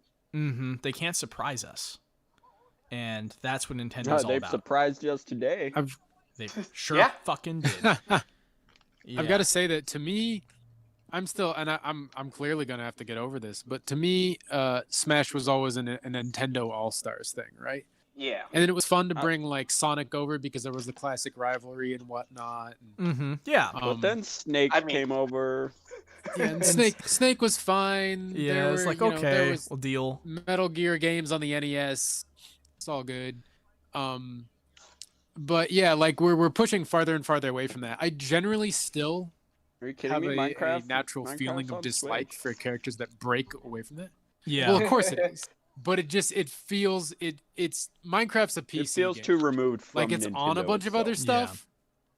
they can't surprise us, and that's what Nintendo's all They've about. surprised us today. They sure Yeah. fucking did. Yeah. I've got to say that to me, I'm still, and I'm clearly gonna have to get over this, but to me, Smash was always a Nintendo All Stars thing, right? Yeah. And then it was fun to bring like Sonic over because there was the classic rivalry and whatnot. And, Yeah. But then Snake came over. yeah, and Snake was fine. Yeah, There it's were, like, you know, there okay, was we'll deal. Metal Gear games on the NES. It's all good. But yeah, like we're pushing farther and farther away from that. I generally still Are you kidding have me? a Minecraft. natural Minecraft's feeling on of dislike Switch. for characters that break away from that. Yeah. Well, of course it is. But it feels it's Minecraft's a PC It feels game. too removed from Like it's on a Nintendo bunch of other itself. stuff,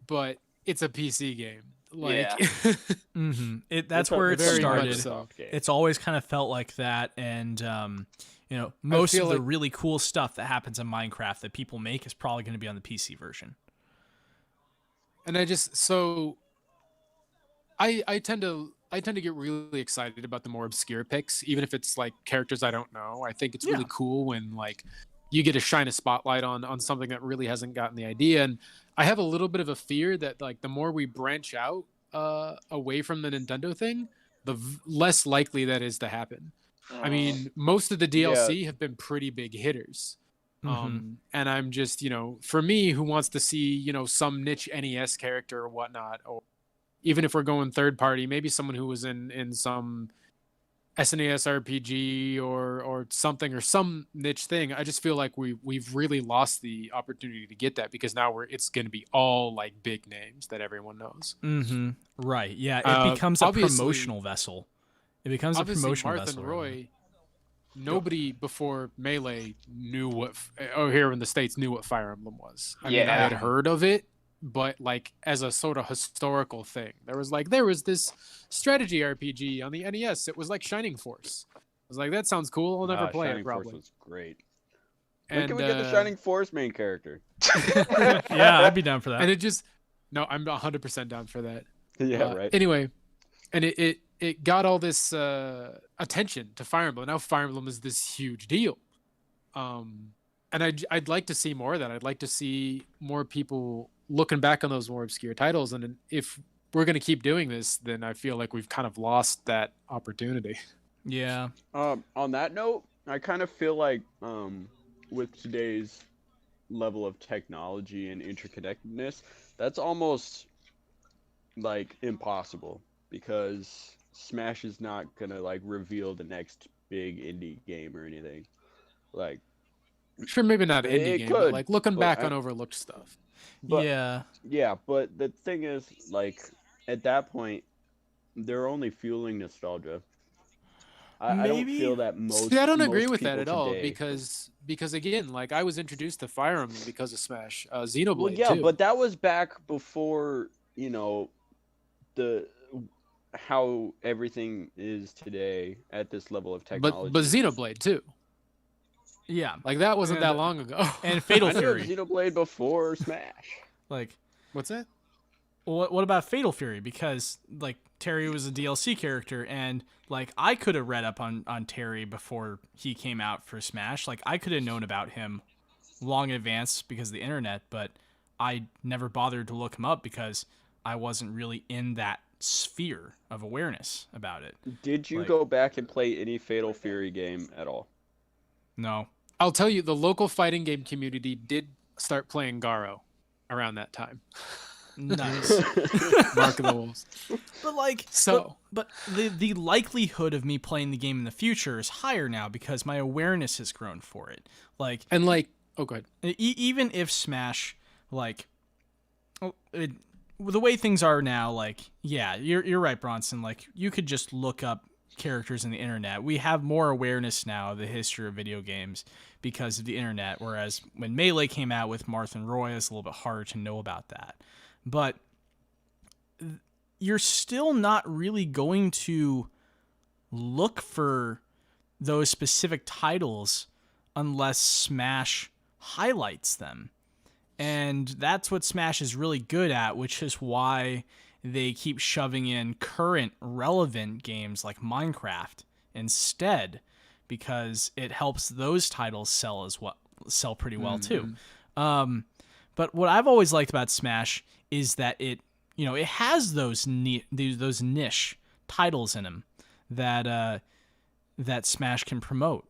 but it's a PC game. Like That's It's a where it very started. much so. game. It's always kind of felt like that, and you know, most of feel the like- really cool stuff that happens in Minecraft that people make is probably going to be on the PC version. And I tend to get really excited about the more obscure picks, even if it's like characters I don't know. I think it's really cool when like you get to shine a spotlight on something that really hasn't gotten the idea. And I have a little bit of a fear that like the more we branch out away from the Nintendo thing, the less likely that is to happen. I mean, most of the DLC have been pretty big hitters. And I'm just, you know, for me, who wants to see, you know, some niche NES character or whatnot, or even if we're going third party, maybe someone who was in some SNES RPG or something or some niche thing. I just feel like we've really lost the opportunity to get that because now it's going to be all like big names that everyone knows. Mm-hmm. Right. Yeah. It becomes a Obviously- promotional vessel. It becomes a Obviously, promotional Marth vessel. and rather. Roy, nobody before Melee knew what, here in the States knew what Fire Emblem was. I mean, I Yeah. had heard of it, but like as a sort of historical thing, there was this strategy RPG on the NES. It was like Shining Force. I was like, that sounds cool. I'll never play Shining it probably. Force was great. When And can we get the Shining Force main character? Yeah, I'd be down for that. And it just no, I'm 100% down for that. Yeah, right. Anyway, and it got all this attention to Fire Emblem. Now Fire Emblem is this huge deal. And I'd like to see more of that. I'd like to see more people looking back on those more obscure titles. And if we're going to keep doing this, then I feel like we've kind of lost that opportunity. Yeah. On that note, I kind of feel like with today's level of technology and interconnectedness, that's almost like impossible because Smash is not gonna like reveal the next big indie game or anything. Like, Sure, maybe not indie It game, could, but like looking but back I- on overlooked stuff. But- yeah. yeah, but the thing is, like, at that point, they're only fueling nostalgia. I don't Maybe? feel that most. See, I don't most agree with that people at all today- because again, like I was introduced to Fire Emblem because of Smash, Xenoblade Well, yeah, too. but that was back before the how everything is today at this level of technology. but Xenoblade too. Yeah. Like that wasn't And- that long ago. And Fatal I knew of Fury. Xenoblade before Smash. Like, What's that? what about Fatal Fury? Because like Terry was a DLC character, and like I could have read up on Terry before he came out for Smash. Like I could have known about him long in advance because of the internet, but I never bothered to look him up because I wasn't really in that sphere of awareness about it. Did you Like- go back and play any Fatal Fury game at all? No. I'll tell you, the local fighting game community did start playing Garo around that time. Nice. Mark of the Wolves. But like, So- but the likelihood of me playing the game in the future is higher now because my awareness has grown for it. Like, And like, oh, go ahead. even if Smash, like, the way things are now, like, yeah, you're right, Braunsen. Like, you could just look up characters in the internet. We have more awareness now of the history of video games because of the internet. Whereas when Melee came out with Marth and Roy, it's a little bit harder to know about that. But you're still not really going to look for those specific titles unless Smash highlights them. And that's what Smash is really good at, which is why they keep shoving in current relevant games like Minecraft instead, because it helps those titles sell pretty well too. But what I've always liked about Smash is that it has those niche titles in them that Smash can promote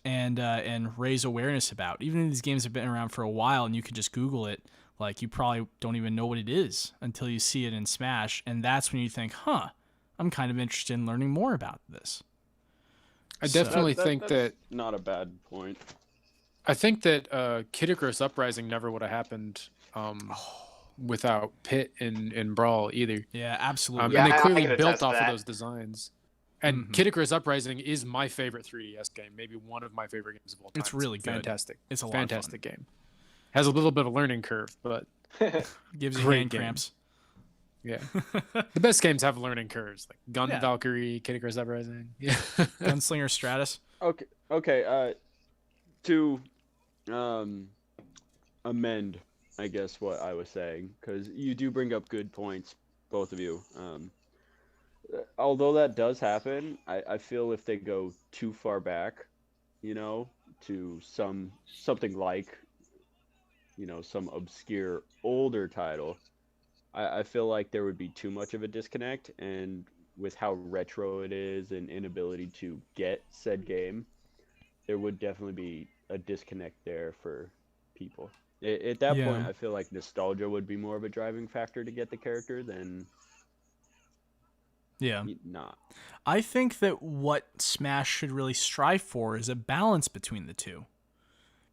and raise awareness about. Even if these games have been around for a while and you can just Google it, like you probably don't even know what it is until you see it in Smash, and that's when you think, I'm kind of interested in learning more about this. I definitely think that's that not a bad point. I think that Kid Icarus Uprising never would have happened without Pit in Brawl either. Yeah, absolutely. Yeah, And they I clearly can built attest off to of that. those designs. And Mhm. Kid Icarus Uprising is my favorite 3DS game, maybe one of my favorite games of all time. It's really good. Fantastic. It's a lot of fun. Fantastic game. Has a little bit of learning curve, but Gives you Great hand game. cramps. yeah. The best games have learning curves, like Gun Yeah. Valkyrie, Kid Icarus Uprising. Yeah. Gunslinger Stratus. Okay. To amend, I guess, what I was saying, because you do bring up good points, both of you. Although that does happen, I feel if they go too far back, to something like, some obscure older title, I feel like there would be too much of a disconnect, and with how retro it is and inability to get said game, there would definitely be a disconnect there for people. At that point, Yeah. I feel like nostalgia would be more of a driving factor to get the character than Yeah. not. I think that what Smash should really strive for is a balance between the two.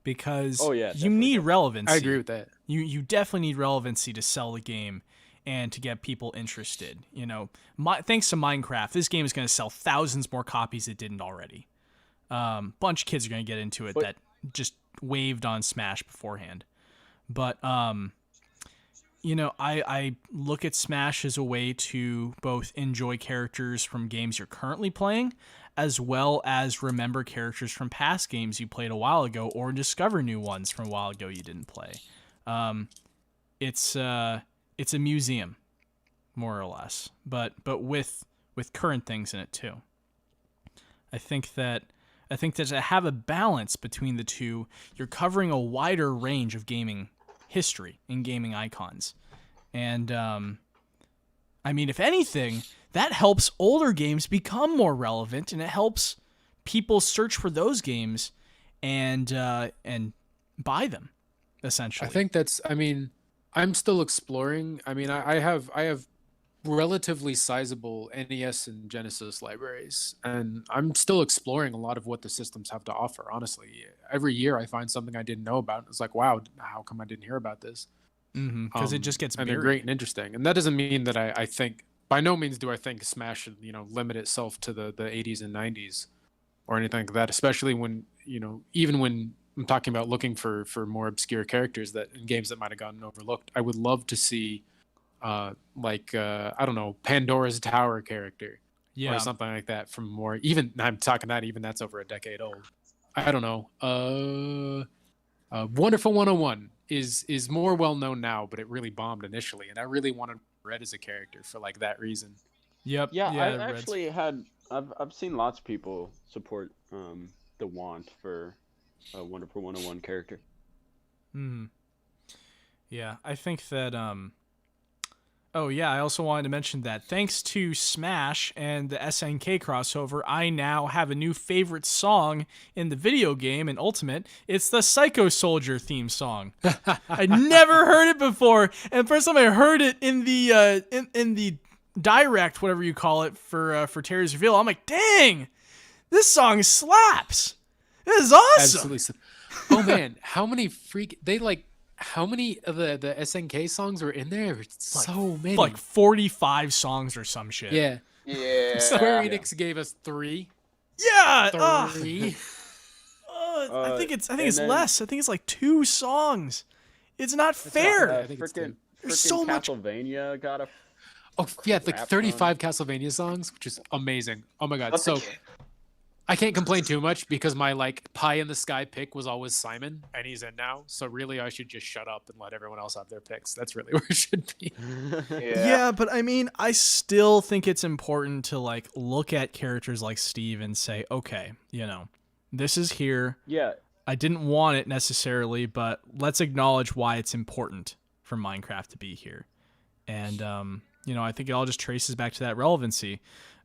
Because Oh, yeah, you definitely, need definitely. relevancy. I agree with that. You definitely need relevancy to sell the game and to get people interested. Thanks to Minecraft, this game is going to sell thousands more copies it didn't already. Bunch of kids are going to get into it But- that just waved on Smash beforehand. But I look at Smash as a way to both enjoy characters from games you're currently playing, as well as remember characters from past games you played a while ago, or discover new ones from a while ago you didn't play. It's a museum, more or less, but with current things in it too. I think that to have a balance between the two, you're covering a wider range of gaming history and gaming icons. And if anything, that helps older games become more relevant, and it helps people search for those games and buy them, essentially. I think that's. I'm still exploring. I have relatively sizable NES and Genesis libraries, and I'm still exploring a lot of what the systems have to offer. Honestly, every year I find something I didn't know about. It's like, wow, how come I didn't hear about this? Because it just gets and buried. they're great and interesting. And that doesn't mean that I think, by no means do I think Smash should limit itself to the 80s and 90s or anything like that. Especially when even when I'm talking about looking for more obscure characters that in games that might have gotten overlooked. I would love to see I don't know, Pandora's Tower character or something like that from more. Even I'm talking that even that's over a decade old. I don't know. Wonderful 101 is more well known now, but it really bombed initially, and I really wanted Red as a character for like that reason. Yep. Yeah, I Red's- actually I've seen lots of people support the want for a Wonderful 101 character. Yeah, I think that oh yeah, I also wanted to mention that thanks to Smash and the SNK crossover, I now have a new favorite song in the video game in Ultimate. It's the Psycho Soldier theme song. I never heard it before, and first time I heard it in the in the direct, whatever you call it, for Terry's reveal, I'm like, dang, this song slaps. This is awesome. Absolutely. Oh man, how many how many of the SNK songs were in there? So many. Like 45 songs or some shit. Yeah. Yeah. Square Enix gave us 3. Yeah. 3. I think it's then- less. I think it's like 2 songs. It's not fair. I think it's Frickin' There's so much- Castlevania got a Oh yeah, like rap 35 Castlevania songs, which is amazing. Oh my god. That's So okay. I can't complain too much because my pie in the sky pick was always Simon, and he's in now. So really, I should just shut up and let everyone else have their picks. That's really where it should be. Yeah, but I still think it's important to look at characters like Steve and say, okay, this is here. Yeah. I didn't want it necessarily, but let's acknowledge why it's important for Minecraft to be here. And I think it all just traces back to that relevancy.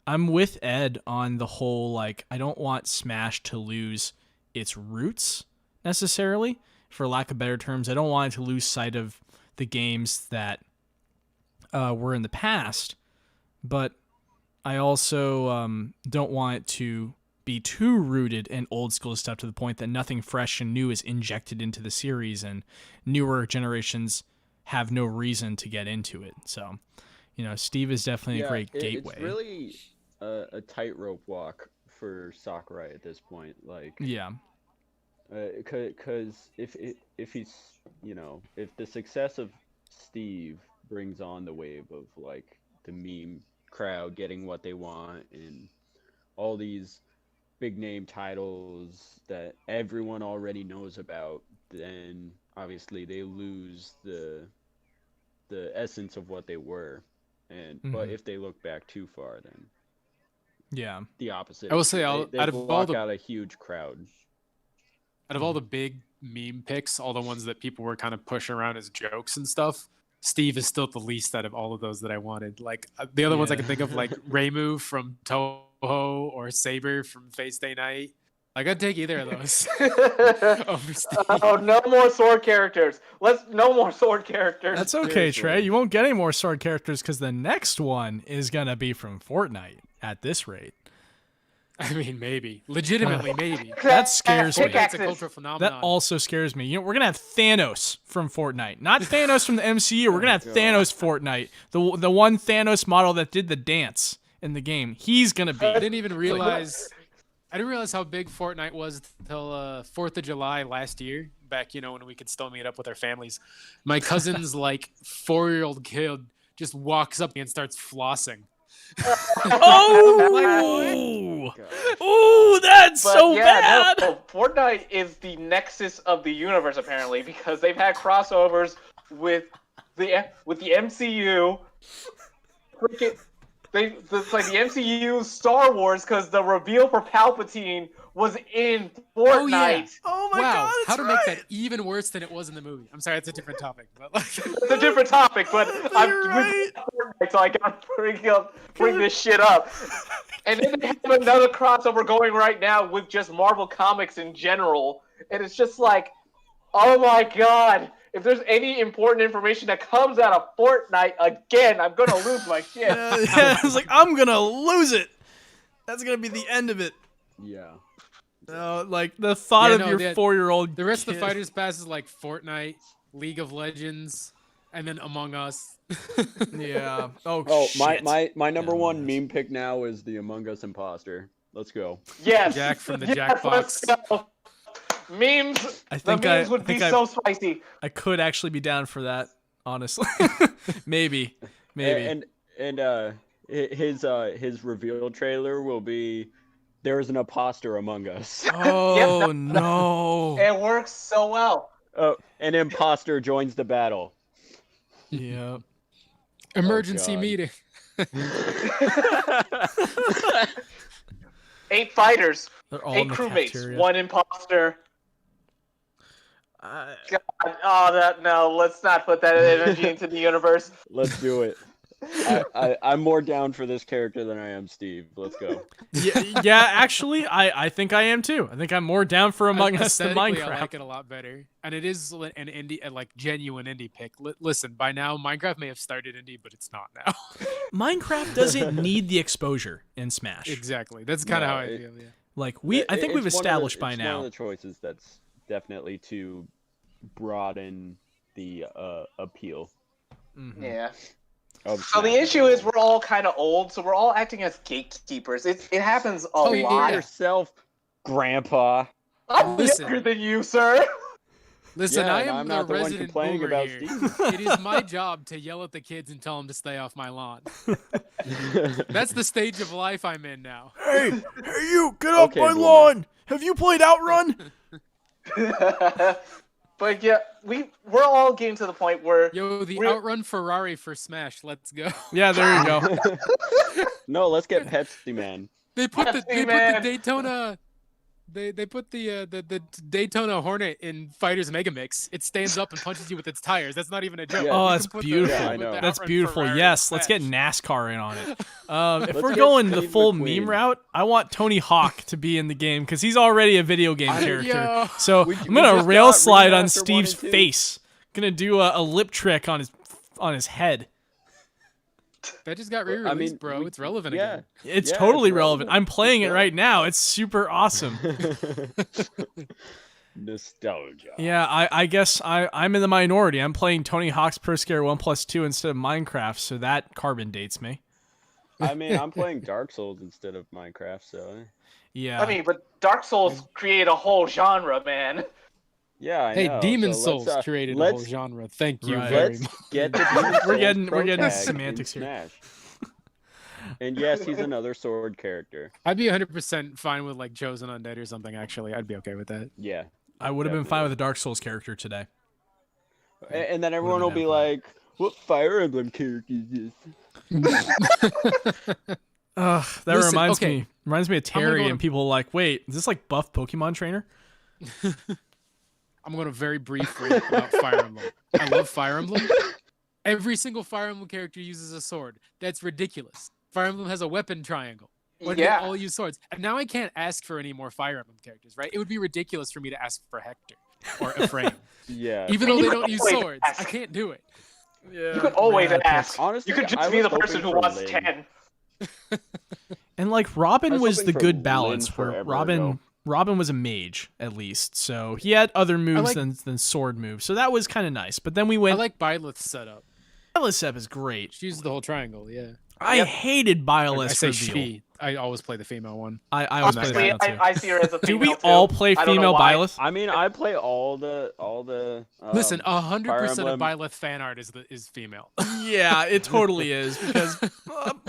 I'm with Ed on the whole, I don't want Smash to lose its roots necessarily, for lack of better terms. I don't want it to lose sight of the games that were in the past, but I also don't want it to be too rooted in old school stuff to the point that nothing fresh and new is injected into the series and newer generations have no reason to get into it. So, Steve is definitely a great gateway. It's really a tightrope walk for Sakurai at this point. Yeah. Because if he's, if the success of Steve brings on the wave of the meme crowd getting what they want and all these big name titles that everyone already knows about, then obviously they lose the essence of what they were. But if they look back too far, then yeah, the opposite. I will say, they out of all block the out a huge crowd. out of all the big meme picks, all the ones that people were kind of pushing around as jokes and stuff, Steve is still the least out of all of those that I wanted. The other ones I can think of, like Reimu from Toho or Saber from Face Day Night. I gotta take either of those. Over Steve. Oh, no more sword characters. No more sword characters. That's okay, Seriously. Trey. You won't get any more sword characters because the next one is gonna be from Fortnite. At this rate, I mean, maybe. Legitimately, maybe. that scares me. It's a Pickaxes. cultural That phenomenon. also scares me. We're gonna have Thanos from Fortnite, not Thanos from the MCU. We're gonna have Thanos Fortnite, the one Thanos model that did the dance in the game. He's gonna be. I didn't even realize. I didn't realize how big Fortnite was until 4th of July last year. Back, when we could still meet up with our families. My cousin's 4-year-old kid just walks up and starts flossing. Oh, oh, that's But so yeah, bad. no, Fortnite is the nexus of the universe apparently because they've had crossovers with the MCU. It's like the MCU Star Wars because the reveal for Palpatine was in Fortnite. Oh, yeah. Oh my Wow, god, how that's to make right. that even worse than it was in the movie. I'm sorry, it's a different topic. But It's a different topic, but I'm You're right. Fortnite, so I gotta bring this shit up. And then they have another crossover going right now with just Marvel Comics in general, and it's just like, oh my god! If there's any important information that comes out of Fortnite again, I'm gonna lose my shit. Yeah, it's like I'm gonna lose it. That's gonna be the end of it. Yeah. Like the thought Yeah, of no, your the 4-year-old. the rest of kid. the Fighters Pass is like Fortnite, League of Legends, and then Among Us. Yeah. Oh, Oh, shit. my number Yeah, one Among Us. meme pick now is the Among Us imposter. Let's go. Yes, Jack from the yes, let's Jackbox. go. Memes. I think the memes would be think so spicy. I could actually be down for that. Honestly, maybe. And his reveal trailer will be there is an imposter among us. Oh no. It works so well. Oh, an imposter joins the battle. Yeah. Emergency God. meeting. 8 fighters, They're all in 8 the crewmates, cafeteria. 1 imposter. No, let's not put that energy into the universe. Let's do it. I'm more down for this character than I am Steve. Let's go. Yeah, actually, I think I am too. I think I'm more down for Among Us than Aesthetically, Minecraft. I like it a lot better, and it is an indie, genuine indie pick. Listen, by now Minecraft may have started indie, but it's not now. Minecraft doesn't need the exposure in Smash. Exactly, that's kind of No, how I it- feel. Yeah. Like I think we've established by One now. of the choices that's definitely to broaden the appeal. Mhm. Yeah. Of So the Smash. issue is we're all kind of old, so we're all acting as gatekeepers. It happens a Oh, lot. yeah. yourself, Grandpa. I'm Listen. younger than you, sir. Listen, Yeah, I and am I'm the not the one resident complaining boomer about here. Steve. It is my job to yell at the kids and tell them to stay off my lawn. That's the stage of life I'm in now. Hey, you, get off Okay, my boomer. lawn! Have you played Outrun? But yeah, we're all getting to the point where Yo, the We're- Outrun Ferrari for Smash. Let's go. Yeah, there you go. No, let's get Pepsi Man. They put the Pepsi Man. Daytona. They put the Daytona Hornet in Fighters Mega Mix. It stands up and punches you with its tires. That's not even a joke. Yeah. Oh, You that's can put beautiful. Yeah, I know. the That's Outrun beautiful. Ferrari Yes, in let's get Smash. NASCAR in on it. If Let's we're get going the Steve full McQueen. meme route, I want Tony Hawk to be in the game because he's already a video game character. Yo. So We I'm gonna just rail got slide on Remaster 1 Steve's and 2. face. Gonna do a lip trick on his head. That just got I re-released, mean, bro. It's relevant yeah. again. It's Yeah, totally it's relevant. relevant. I'm playing it It's right now. It's super awesome. Nostalgia. Yeah, I guess I'm in the minority. I'm playing Tony Hawk's Pro Scare 1+2 instead of Minecraft, so that carbon dates me. I mean, I'm playing Dark Souls instead of Minecraft, so Yeah. I mean, but Dark Souls create a whole genre, man. yeah. I Hey, know. Demon So Souls let's, created a whole let's- genre. Thank you Right. very Let's much. get the Demon Souls we're getting pro tag semantics in here. Smash. And yes, he's another sword character. I'd be 100% fine with Chosen Undead or something. Actually, I'd be okay with that. Yeah. I would have been fine with a Dark Souls character today. And then everyone will been be down for like, "What Fire Emblem character is this?" Ugh, that Listen, reminds okay. me of Terry go and people like, wait, is this like buff Pokemon trainer? I'm going to very brief rant about Fire Emblem. I love Fire Emblem. Every single Fire Emblem character uses a sword. That's ridiculous. Fire Emblem has a weapon triangle. when they all use swords. And now I can't ask for any more Fire Emblem characters, right? It would be ridiculous for me to ask for Hector or Ephraim. Yeah. Even though they don't use swords, I can't do it. Yeah, You could always man. ask. Honestly, You could I just be was the person hoping who for wants Lynn. 10. And like Robin I was was hoping the for good Lynn balance where forever Robin ago. Robin was a mage at least, so he had other moves like- than sword moves. So that was kind of nice. But then we I went. like Byleth's setup. Byleth is great. She uses the whole triangle, yeah. I hated I Byleth's say reveal. she. I always play the female one. I always play the Honestly, female too. I see her as a Do female we too. all play I don't know female why. Byleth? I mean, I play all the. Listen, Fire 100% of Emblem. Byleth fan art is female. Yeah, it totally is because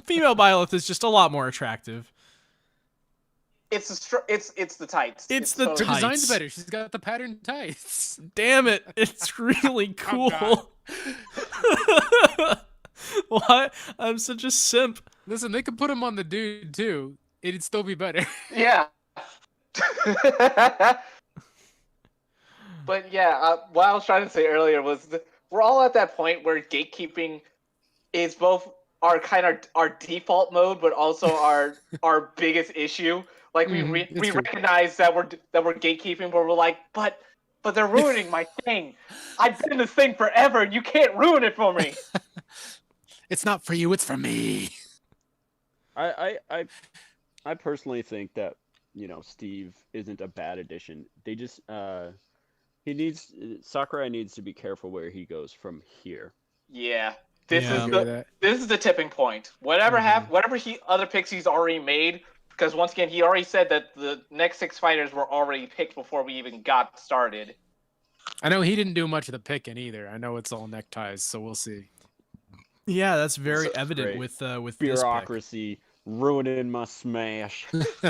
female Byleth is just a lot more attractive. It's the tights. It's the Her tights. design's better. She's got the pattern tights. Damn it, it's really Oh, cool. Why? I'm such a simp. Listen, they could put him on the dude too. It'd still be better. Yeah. But yeah, what I was trying to say earlier was we're all at that point where gatekeeping is both our default mode, but also our biggest issue. Like we it's true. recognize that we're gatekeeping, but we're like, but they're ruining my thing. I've been in this thing forever. You can't ruin it for me. It's not for you. It's for me. I personally think that Steve isn't a bad addition. They just Sakurai needs to be careful where he goes from here. Yeah. This Yeah. is the tipping point. Whatever other picks he's already made, because once again he already said that the next 6 fighters were already picked before we even got started. I know he didn't do much of the picking either. I know it's all neckties, so we'll see. Yeah, that's very evident great. with this pick. Bureaucracy ruining my smash.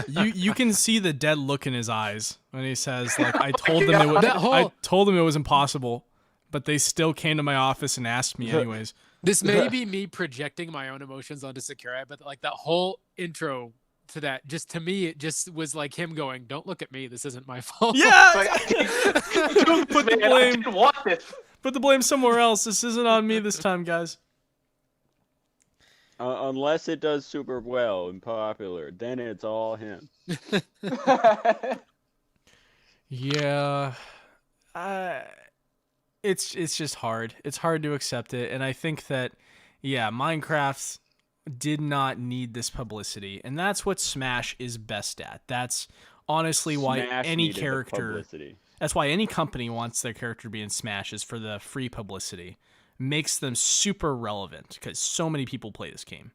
You can see the dead look in his eyes when he says like I told them That I told them it was impossible, but they still came to my office and asked me anyways. This may be me projecting my own emotions onto Sakurai, but like that whole intro to that, just to me, it just was like him going, "Don't look at me. This isn't my fault." Yeah, Like, put the man, I blame didn't want this. put the blame somewhere else. This isn't on me this time, guys. Unless it does super well and popular, then it's all him. Yeah, it's just hard. It's hard to accept it, and I think that Minecraft did not need this publicity, and that's what Smash is best at. That's honestly why Smash any needed the character. publicity. That's why any company wants their character to be in Smash is for the free publicity. Makes them super relevant because so many people play this game,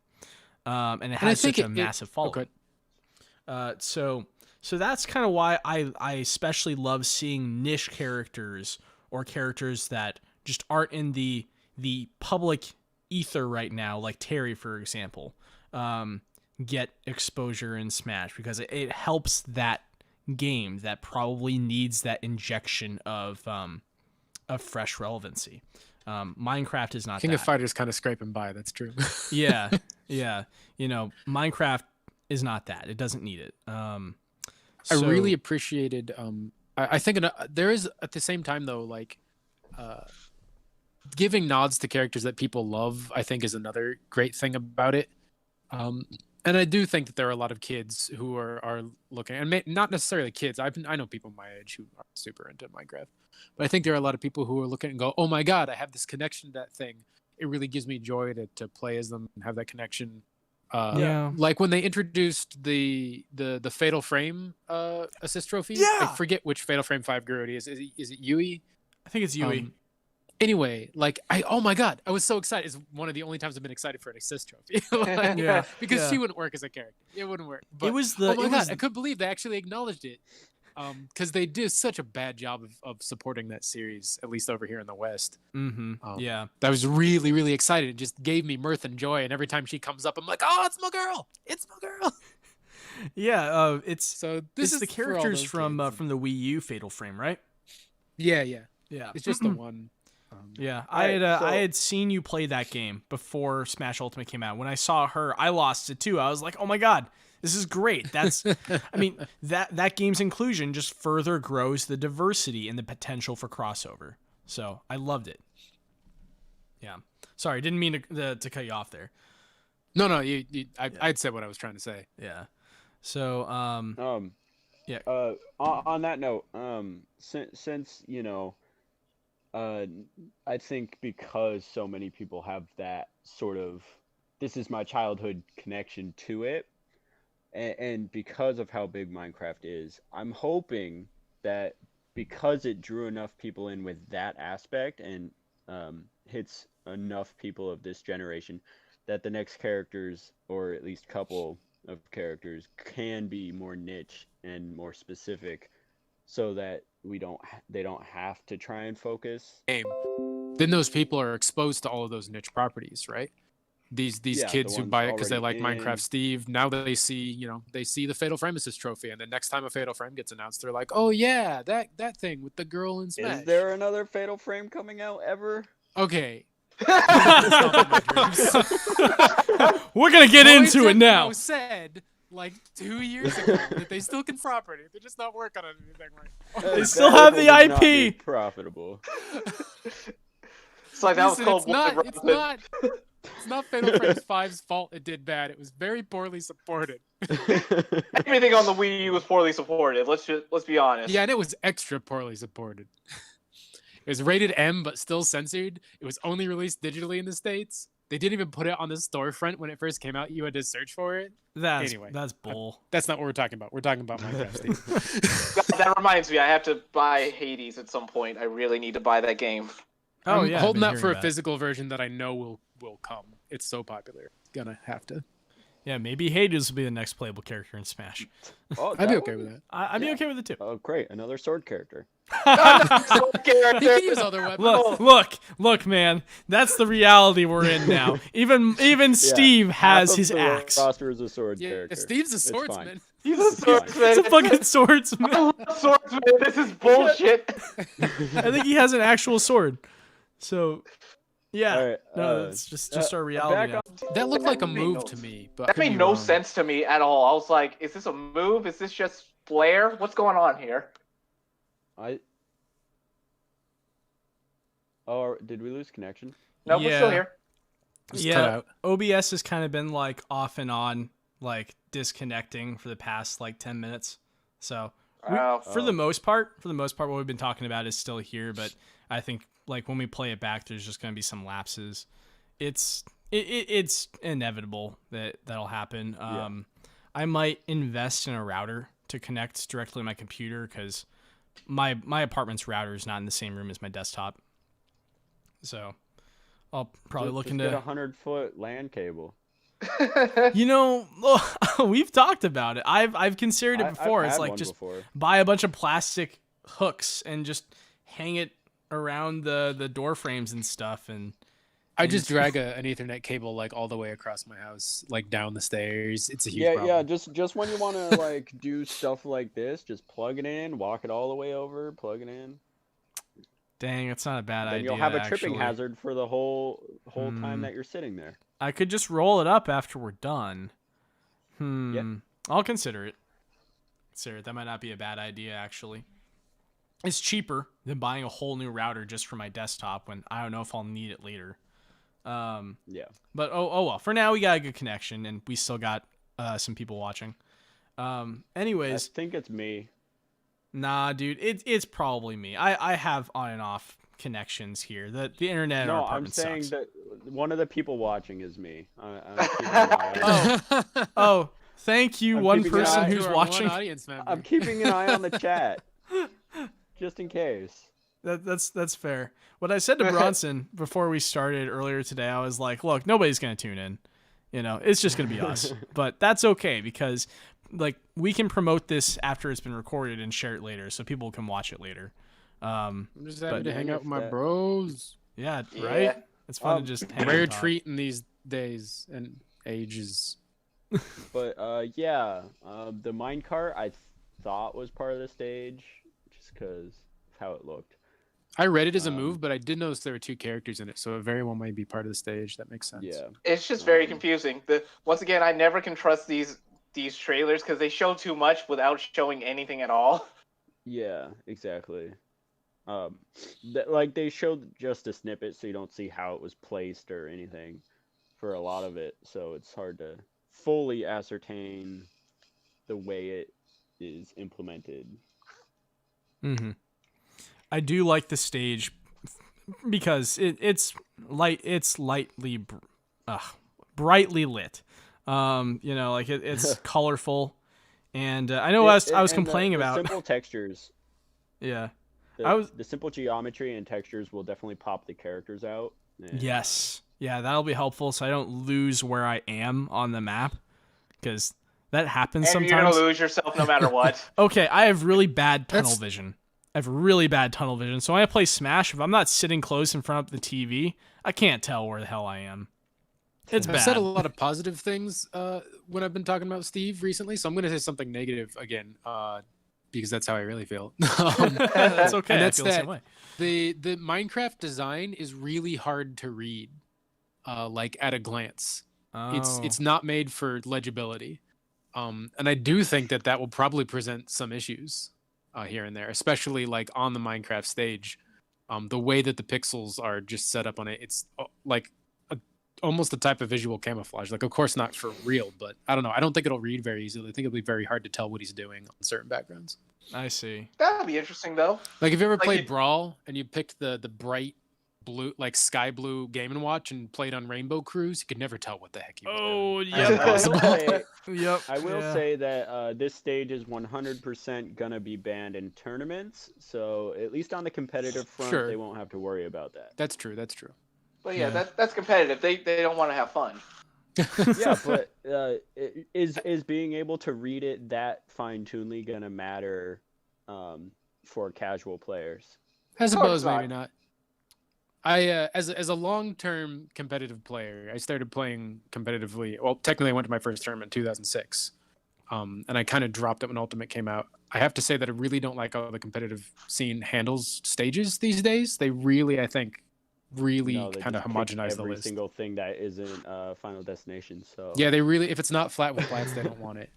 and it has such a massive following. So that's kind of why I especially love seeing niche characters or characters that just aren't in the public ether right now, like Terry, for example, get exposure in Smash because it helps that game that probably needs that injection of fresh relevancy. Minecraft is not King that. of Fighters kind of scraping by. That's true. Yeah. Minecraft is not that. It doesn't need it. I really appreciated. I think there is at the same time though, like giving nods to characters that people love. I think is another great thing about it. And I do think that there are a lot of kids who are looking, and not necessarily kids. I know people my age who aren't super into Minecraft, but I think there are a lot of people who are looking and go, "Oh my god, I have this connection to that thing." It really gives me joy to play as them and have that connection. Like when they introduced the Fatal Frame assist trophy. Yeah. I forget which Fatal Frame 5 guru it is. Is it Yui? I think it's Yui. Anyway, like oh my god, I was so excited. It's one of the only times I've been excited for an assist trophy. Because she wouldn't work as a character. It wouldn't work. But, It was the- oh my it god, was- I couldn't believe they actually acknowledged it. Because they do such a bad job of supporting that series, at least over here in the West. Mm-hmm. I was really, really excited. It just gave me mirth and joy. And every time she comes up, I'm like, oh, it's my girl. It's my girl. It's So this is the for all characters those from kids. from the Wii U Fatal Frame, right? Yeah. Yeah. It's just the one. Yeah, Alright, I had seen you play that game before Smash Ultimate came out. When I saw her, I lost it too. I was like, "Oh my god, this is great!" That's, I mean, that game's inclusion just further grows the diversity and the potential for crossover. So I loved it. Yeah, sorry, didn't mean to cut you off there. No, I'd said what I was trying to say. Yeah. So yeah. On that note, since I think because so many people have that sort of this is my childhood connection to it, and because of how big Minecraft is, I'm hoping that because it drew enough people in with that aspect and hits enough people of this generation, that the next characters, or at least couple of characters, can be more niche and more specific, so that they don't have to try and focus. Game. Then those people are exposed to all of those niche properties, right? These Yeah, kids the who ones buy it because they already like in. Minecraft Steve, now they see, they see the Fatal Frame Assist trophy, and the next time a Fatal Frame gets announced, they're like, oh yeah, that thing with the girl in Smash. Is there another Fatal Frame coming out ever? Okay. That's not one of my dreams. We're gonna get into it now. Said like 2 years ago that they still can property. They're just not working on anything right. They still have the That would not be IP. profitable. It's like that was Listen, called. it's not Fatal Frame 5's fault it did bad. It was very poorly supported. Everything on the Wii U was poorly supported. Let's be honest. Yeah, and it was extra poorly supported. It was rated M, but still censored. It was only released digitally in the States. They didn't even put it on the storefront when it first came out. You had to search for it. Anyway, that's bull. That's not what we're talking about. We're talking about Minecraft Steve. That reminds me, I have to buy Hades at some point. I really need to buy that game. Oh I'm yeah, holding I've been out for a hearing that. physical version that I know will come. It's so popular. Gonna have to. Yeah, maybe Hades will be the next playable character in Smash. Oh, I'd be that okay one? with that. I'd be Yeah. okay with it too. Oh, great! Another sword character. You can use other weapons. Look, man. That's the reality we're in now. Even Steve has Half of his the axe. roster is a sword Yeah, character. Steve's a It's fine. swordsman. He's a It's fine. swordsman. It's a fucking swordsman. I love swordsman. This is bullshit. I think he has an actual sword. So, yeah. All right, No, it's just our reality now. That looked like a That made move no- to me, but I That could be made no wrong. sense to me at all. I was like, is this a move? Is this just flair? What's going on here? Oh, did we lose connection? No, we're still here. Just Yeah, cut out. OBS has kind of been like off and on, like disconnecting for the past like 10 minutes. So Oh. for the most part, what we've been talking about is still here. But I think like when we play it back, there's just going to be some lapses. It's inevitable that'll happen. I might invest in a router to connect directly to my computer because my apartment's router is not in the same room as my desktop. So I'll probably look Just into get a 100-foot LAN cable. we've talked about it. I've considered it before. I've It's had like one just before. buy a bunch of plastic hooks and just hang it around the door frames and stuff. And I just drag an Ethernet cable like all the way across my house, like down the stairs. It's a huge problem. Yeah. Just when you want to like do stuff like this, just plug it in, walk it all the way over, plug it in. dang, it's not a bad Then idea. you'll have a tripping actually. hazard for the whole time that you're sitting there. I could just roll it up after we're done. Yeah. I'll consider it. That might not be a bad idea, actually. It's cheaper than buying a whole new router just for my desktop when I don't know if I'll need it later. Yeah. But oh well. For now, we got a good connection, and we still got some people watching. I Anyways, think it's me. nah, dude, it's probably me. I have on and off connections here. The internet in our No, I'm apartment saying sucks. that one of the people watching is me. I'm keeping an eye on Oh, thank you, I'm one keeping an person eye- who's You are watching. One audience member. I'm keeping an eye on the chat, just in case. That's fair. What I said to Braunsen before we started earlier today, I was like, look, nobody's going to tune in. It's just going to be us. But that's okay because like we can promote this after it's been recorded and share it later so people can watch it later. I'm just happy but- to hang out with my that- bros. Yeah, Yeah. right? It's fun to just hang out Rare and talk. treat in these days and ages. But the minecart I thought was part of the stage, just because of how it looked. I read it as a move, but I did notice there were two characters in it, so it very well might be part of the stage. That makes sense. Yeah. It's just very confusing. Once again, I never can trust these trailers because they show too much without showing anything at all. Yeah, exactly. Like they showed just a snippet, so you don't see how it was placed or anything for a lot of it. So it's hard to fully ascertain the way it is implemented. Mm-hmm. I do like the stage because it's lightly brightly lit. Like it's colorful, and I know I was complaining the about simple textures. Yeah, The simple geometry and textures will definitely pop the characters out. And, yes, yeah, that'll be helpful so I don't lose where I am on the map, because that happens And sometimes. you're gonna lose yourself no matter what. Okay, I have really bad tunnel vision. So when I play Smash, if I'm not sitting close in front of the TV, I can't tell where the hell I am. It's bad. I've said a lot of positive things when I've been talking about Steve recently, so I'm going to say something negative again, because that's how I really feel. That's okay. And that's I feel the same way. The Minecraft design is really hard to read, like at a glance. Oh. It's not made for legibility, and I do think that will probably present some issues here and there, especially like on the Minecraft stage. The way that the pixels are just set up on it, it's like almost a type of visual camouflage. Like, of course not for real, but I don't know. I don't think it'll read very easily. I think it'll be very hard to tell what he's doing on certain backgrounds. I see. That'd be interesting though. Like, if you ever played it- Brawl and you picked the bright blue, like sky blue Game & Watch and played on Rainbow Cruise, you could never tell what the heck he was doing. Oh, yeah. I will say, Yep. I will say that this stage is 100% gonna be banned in tournaments. So at least on the competitive front, Sure. they won't have to worry about that. That's true. That's true. But yeah, that's competitive. They don't want to have fun. Yeah, but is being able to read it that fine-tunedly gonna matter for casual players? I suppose not. maybe not. I as a long-term competitive player, I started playing competitively. Well, technically, I went to my first tournament in 2006, and I kind of dropped it when Ultimate came out. I have to say that I really don't like how the competitive scene handles stages these days. They really, I think, They kind of just pick homogenize the every list. single thing that isn't Final Destination. So Yeah, they really, if it's not flat with flats, they don't want it.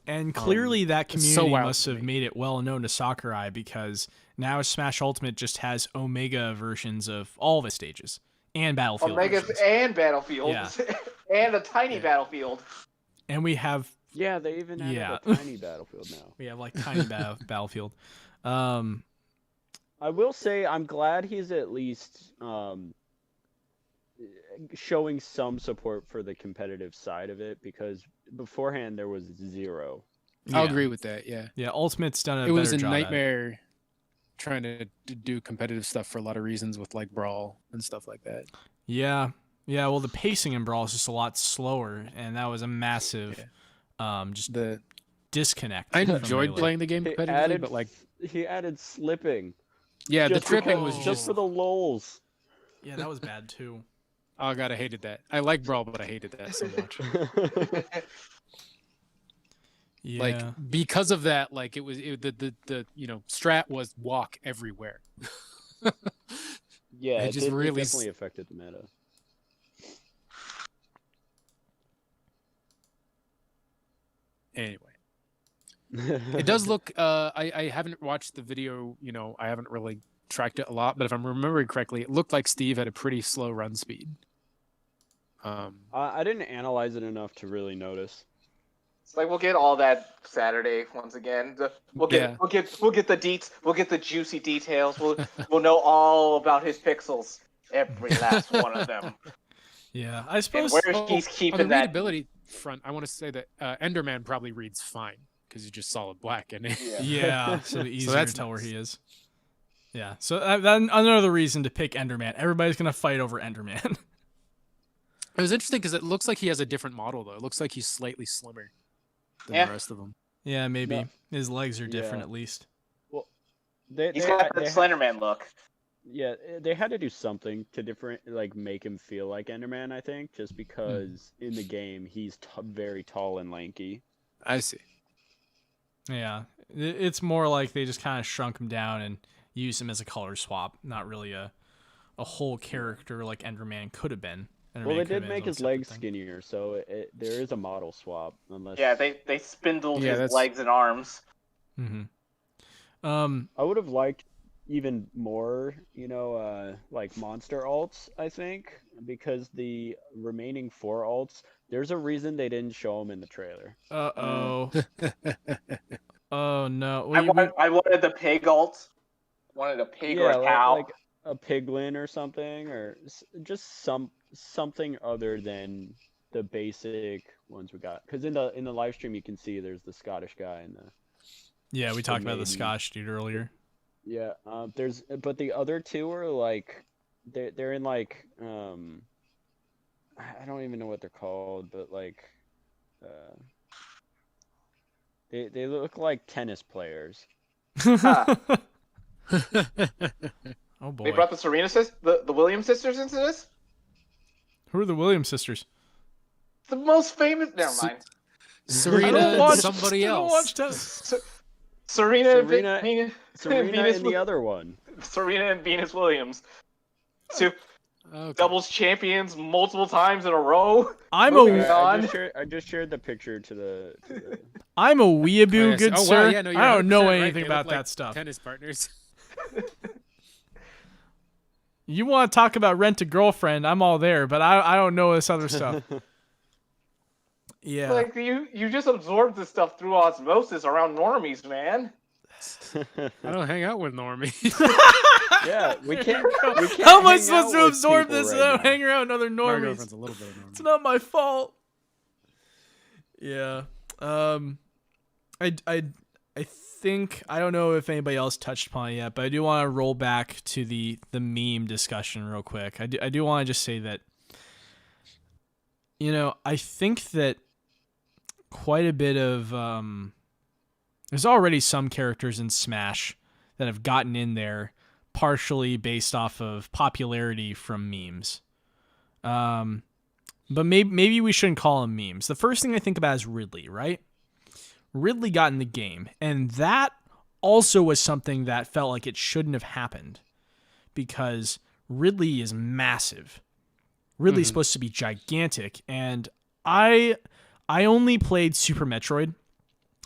And clearly that it's so community wild must to have me. made it well known to Sakurai, because now Smash Ultimate just has Omega versions of all of its stages and Battlefield Omega versions. and Battlefield, Yeah. and a tiny Battlefield. And we have yeah, they even added Yeah. a tiny Battlefield now. like tiny Battlefield. I will say I'm glad he's at least showing some support for the competitive side of it, because beforehand there was zero. I'll Yeah. agree with that. Yeah, Yeah, Ultimate's done a it was better a job at it. nightmare trying to do competitive stuff for a lot of reasons with like Brawl and stuff like that. Yeah. Yeah, well the pacing in Brawl is just a lot slower, and that was a massive just The disconnect. I from enjoyed Melee. playing the game competitively, but like, he added slipping. yeah, the Just tripping because- was just for the lols. Yeah, that was bad too. oh god, I hated that. I like Brawl, but I hated that so much. Yeah. Like, because of that, like the strat was walk everywhere. Yeah, It it, just did, really it definitely affected the meta. Anyway, it does look. I haven't watched the video. I haven't really tracked it a lot, but if I'm remembering correctly, it looked like Steve had a pretty slow run speed. I didn't analyze it enough to really notice. It's like we'll get all that Saturday once again. We'll get the deets. We'll get the juicy details. We'll know all about his pixels, every last one of them. Yeah, I And suppose where he's on keeping the that. readability front, I want to say that Enderman probably reads fine because he's just solid black, and Yeah, so easier that's to tell where nice. he is. Yeah, so then another reason to pick Enderman. Everybody's gonna fight over Enderman. It was interesting because it looks like he has a different model though. It looks like he's slightly slimmer than Yeah. the rest of them. Yeah, maybe No. his legs are different Yeah. at least. Well, He's got that Slenderman look. yeah, they had to do something to make him feel like Enderman. I think just because in the game he's very tall and lanky. I see. Yeah, it's more like they just kind of shrunk him down and used him as a color swap, not really a whole character like Enderman could have been. Well, Enderman they could have did been make his his own legs separate thing. skinnier, so there is a model swap. Unless Yeah, they spindled Yeah, his that's- legs and arms. Mm-hmm. I would have liked even more, like monster alts, I think, because the remaining 4 alts, there's a reason they didn't show them in the trailer. Uh-oh. Oh, no. I wanted the pig alt. Wanted a pig or Yeah, a cow. like a piglin or something, or just something other than the basic ones we got. Because in the live stream, you can see there's the Scottish guy and the Yeah, we talked about the maiden. Scotch dude earlier. Yeah. But the other two are like, they're in like I don't even know what they're called, but like, they look like tennis players. Ah. Oh boy. They brought the the Williams sisters into this. Who are the Williams sisters? The most famous. Never mind. Serena and somebody I don't else. watch tennis. Serena and Serena Venus. and the other one. Serena and Venus Williams. Two Okay. doubles champions multiple times in a row. I'm Moving a on. I just shared the picture to the I'm a weeaboo, yes. good Oh, wow, sir. yeah, no, you're I don't know 100% right. anything They about look like that stuff. Tennis partners. You want to talk about Rent a Girlfriend? I'm all there, but I don't know this other stuff. Yeah. Like you just absorb this stuff through osmosis around normies, man. I don't hang out with Normie. Yeah, we can't. How am I hang supposed out to with absorb people this right without now. hanging around other My normies? girlfriend's a little bit of It's Normie. not my fault. Yeah. I think I don't know if anybody else touched upon it yet, but I do want to roll back to the meme discussion real quick. I do want to just say that, I think that quite a bit of there's already some characters in Smash that have gotten in there partially based off of popularity from memes. But maybe we shouldn't call them memes. The first thing I think about is Ridley, right? Ridley got in the game, and that also was something that felt like it shouldn't have happened because Ridley is massive. Ridley's supposed to be gigantic, and I only played Super Metroid,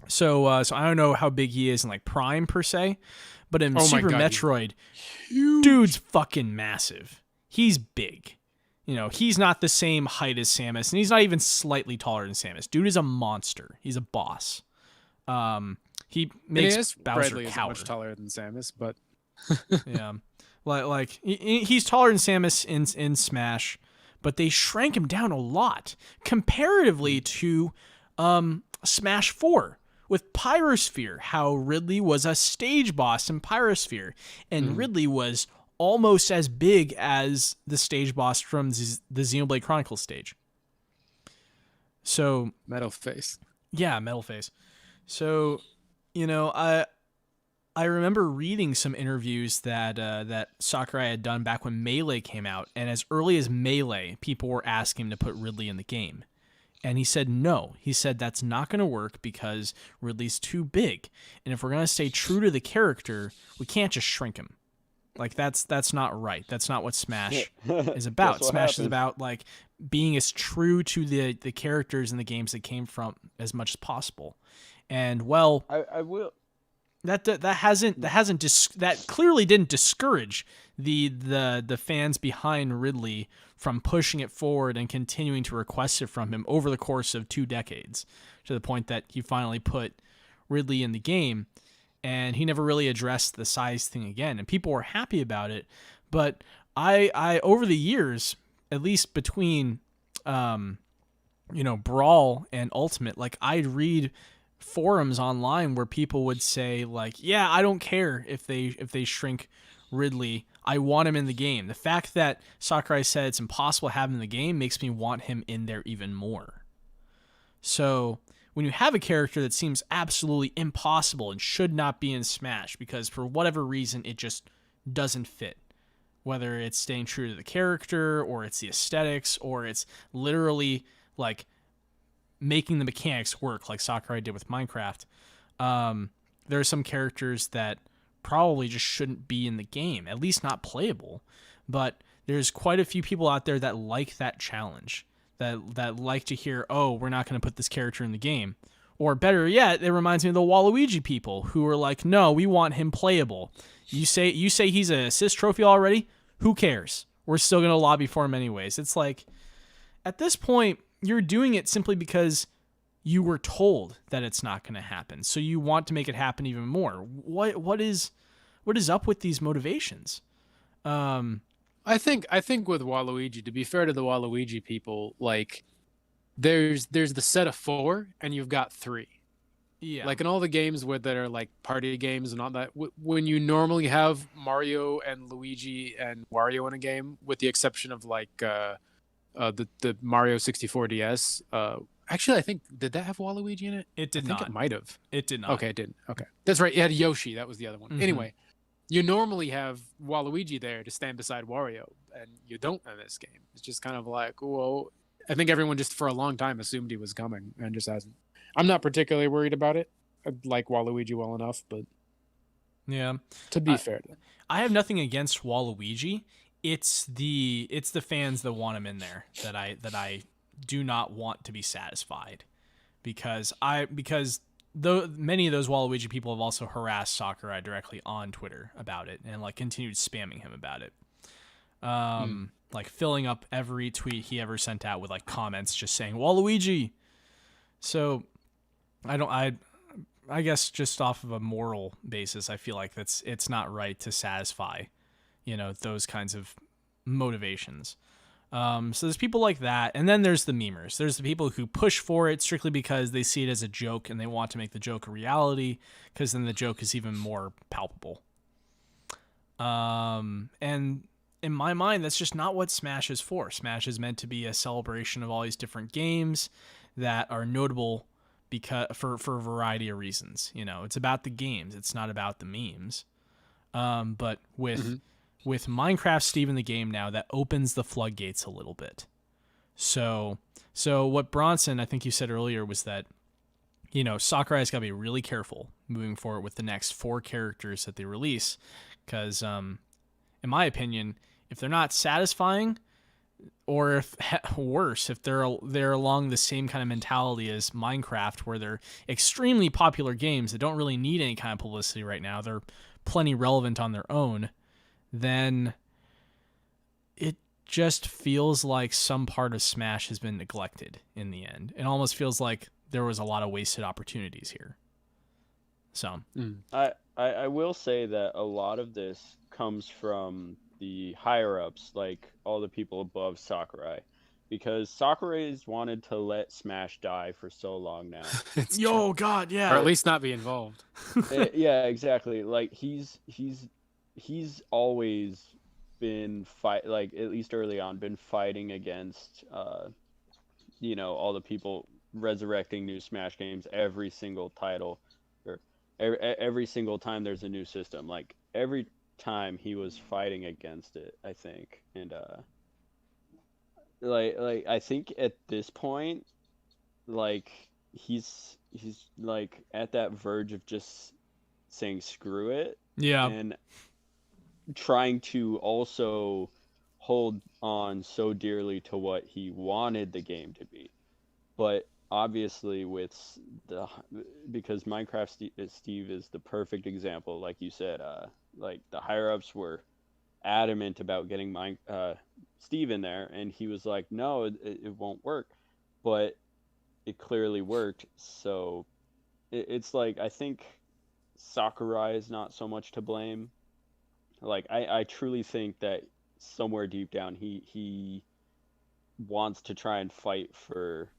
so I don't know how big he is in like Prime per se, but in Oh my Super God, Metroid, dude's fucking massive. He's big. He's not the same height as Samus, and he's not even slightly taller than Samus. Dude is a monster. He's a boss. He makes Bowser Bradley isn't cower. much taller than Samus, but Yeah, like he's taller than Samus in Smash, but they shrank him down a lot comparatively to Smash 4 with Pyrosphere. How Ridley was a stage boss in Pyrosphere, and Ridley was almost as big as the stage boss from the Xenoblade Chronicles stage. So metal face. yeah, Metal Face. So, I remember reading some interviews that Sakurai had done back when Melee came out, and as early as Melee, people were asking him to put Ridley in the game. And he said no. He said that's not going to work because Ridley's too big. And if we're going to stay true to the character, we can't just shrink him. Like that's not right. That's not what Smash is about. Guess what Smash is happens. about like being as true to the characters in the games that came from as much as possible. And well, I will. that clearly didn't discourage the fans behind Ridley from pushing it forward and continuing to request it from him over the course of 2 decades, to the point that he finally put Ridley in the game, and he never really addressed the size thing again, and people were happy about it. But I over the years, at least between Brawl and Ultimate, like I'd read forums online where people would say like, yeah, I don't care if they shrink Ridley, I want him in the game. The fact that Sakurai said it's impossible to have him in the game makes me want him in there even more. So when you have a character that seems absolutely impossible and should not be in Smash because for whatever reason it just doesn't fit, whether it's staying true to the character or it's the aesthetics or it's literally like making the mechanics work like Sakurai did with Minecraft, there are some characters that probably just shouldn't be in the game, at least not playable. But there's quite a few people out there that like that challenge, that like to hear, oh, we're not going to put this character in the game. Or better yet, it reminds me of the Waluigi people who were like, no, we want him playable. You say he's an assist trophy already? Who cares? We're still going to lobby for him anyways. It's like, at this point, you're doing it simply because you were told that it's not going to happen. So you want to make it happen even more. What is up with these motivations? I think with Waluigi, to be fair to the Waluigi people, like there's the set of 4 and you've got 3. Yeah. Like in all the games that are like party games and all that, when you normally have Mario and Luigi and Wario in a game, with the exception of like the Mario 64 DS. Actually, I think, did that have Waluigi in it? It did I think not. it might have. It did not. Okay, it didn't. Okay, that's right. It had Yoshi. That was the other one. Mhm. Anyway, you normally have Waluigi there to stand beside Wario, and you don't in this game. It's just kind of like, whoa. I think everyone just for a long time assumed he was coming and just hasn't. I'm not particularly worried about it. I like Waluigi well enough, but yeah, to be fair to him. I have nothing against Waluigi. It's the fans that want him in there that I do not want to be satisfied, because though many of those Waluigi people have also harassed Sakurai directly on Twitter about it and like continued spamming him about it. Like filling up every tweet he ever sent out with like comments just saying Waluigi. So I guess just off of a moral basis, I feel like it's not right to satisfy, those kinds of motivations. So there's people like that, and then there's the memers. There's the people who push for it strictly because they see it as a joke and they want to make the joke a reality, because then the joke is even more palpable. And in my mind, that's just not what Smash is for. Smash is meant to be a celebration of all these different games that are notable because for a variety of reasons. It's about the games. It's not about the memes. But with Minecraft Steve in the game now, that opens the floodgates a little bit. So what Braunsen, I think you said earlier, was that, Sakurai's got to be really careful moving forward with the next 4 characters that they release, because, in my opinion, if they're not satisfying, or if worse, if they're along the same kind of mentality as Minecraft, where they're extremely popular games that don't really need any kind of publicity right now, they're plenty relevant on their own, then it just feels like some part of Smash has been neglected in the end. It almost feels like there was a lot of wasted opportunities here. So I will say that a lot of this comes from the higher ups, like all the people above Sakurai, because Sakurai's wanted to let Smash die for so long now. God, yeah. Or at least not be involved. Yeah, exactly. Like he's always been like at least early on been fighting against all the people resurrecting new Smash games every single title, or every single time there's a new system. Like every time he was fighting against it, I think. And like I think at this point, like he's like at that verge of just saying screw it. Yeah. And trying to also hold on so dearly to what he wanted the game to be. But obviously because Minecraft Steve is the perfect example, like you said, like the higher ups were adamant about getting Steve in there, and he was like, no, it won't work, but it clearly worked. So it's like, I think Sakurai is not so much to blame. Like I truly think that somewhere deep down he wants to try and fight for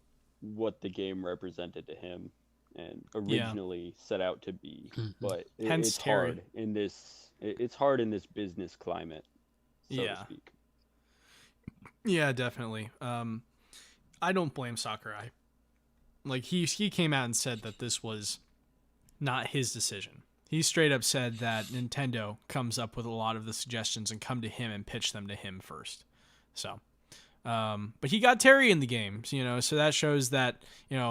what the game represented to him and originally set out to be. But it's hard in this business climate, so to speak. Yeah, definitely. I don't blame Sakurai. Like he came out and said that this was not his decision. He straight up said that Nintendo comes up with a lot of the suggestions and come to him and pitch them to him first. So, but he got Terry in the game, so that shows that,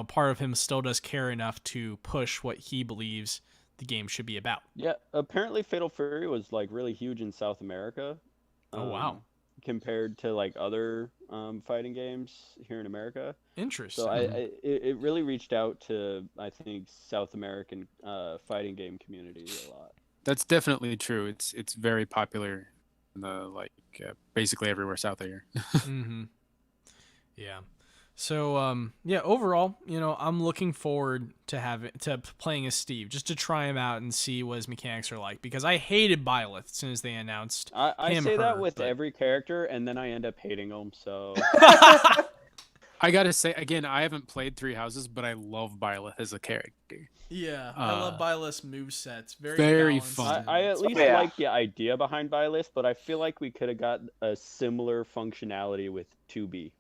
part of him still does care enough to push what he believes the game should be about. Yeah, apparently Fatal Fury was like really huge in South America. Oh, wow. compared to like other fighting games here in America. Interesting. So it really reached out to, I think, South American fighting game community a lot. That's definitely true. It's very popular in the basically everywhere south of here. Mm-hmm. Yeah. So yeah, overall, I'm looking forward to playing as Steve, just to try him out and see what his mechanics are like, because I hated Byleth as soon as they announced I him, say that her, with but- every character, and then I end up hating them. So I gotta say again, I haven't played Three Houses, but I love Byleth as a character. Yeah, I love Byleth's movesets. Very Very balanced. fun. I at least Yeah. like the idea behind Byleth, but I feel like we could have got a similar functionality with 2B.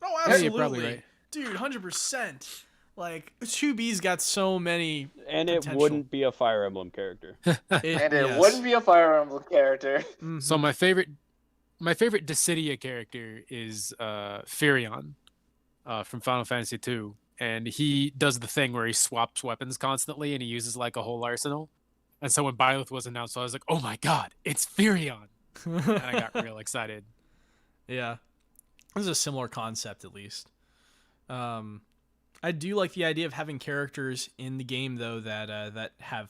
Oh, Yeah, absolutely. you're probably right. Dude, 100%. Like, 2B's got so many And it potential. wouldn't be a Fire Emblem character. And it yes. wouldn't be a Fire Emblem character. Mhm. So my favorite Dissidia character is Firion from Final Fantasy II, and he does the thing where he swaps weapons constantly, and he uses like a whole arsenal. And so when Byleth was announced, I was like, "Oh my god, it's Firion!" And I got real excited. Yeah. This is a similar concept, at least. I do like the idea of having characters in the game, though, that have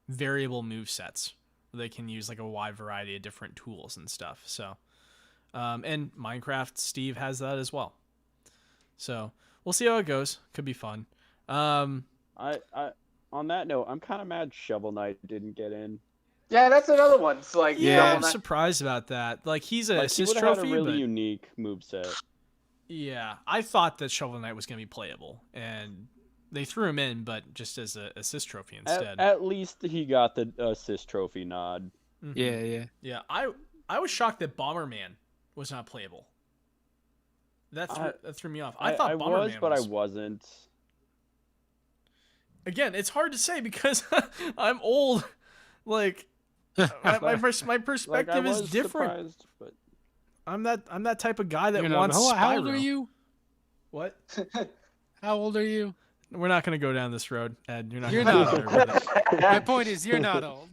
variable move sets. They can use like a wide variety of different tools and stuff. So, and Minecraft Steve has that as well. So we'll see how it goes. Could be fun. I on that note, I'm kind of mad Shovel Knight didn't get in. Yeah, that's another one. It's like Yeah, I'm Shovel Knight- surprised about that. Like, he's a Like, he assist would have had trophy, a really but unique moveset. yeah, I thought that Shovel Knight was going to be playable, and they threw him in, but just as an assist trophy instead. At least he got the assist trophy nod. Mhm. Yeah. Yeah, I was shocked that Bomberman was not playable. That threw me off. I thought I Bomberman was, but I wasn't. Again, it's hard to say because I'm old. Like, my perspective Like, I is was different. surprised, but I'm that type of guy that You know, wants how old Spyro. are you? What? How old are you? We're not going to go down this road, Ed. You're not. You're gonna not go there with it. My point is, you're not old.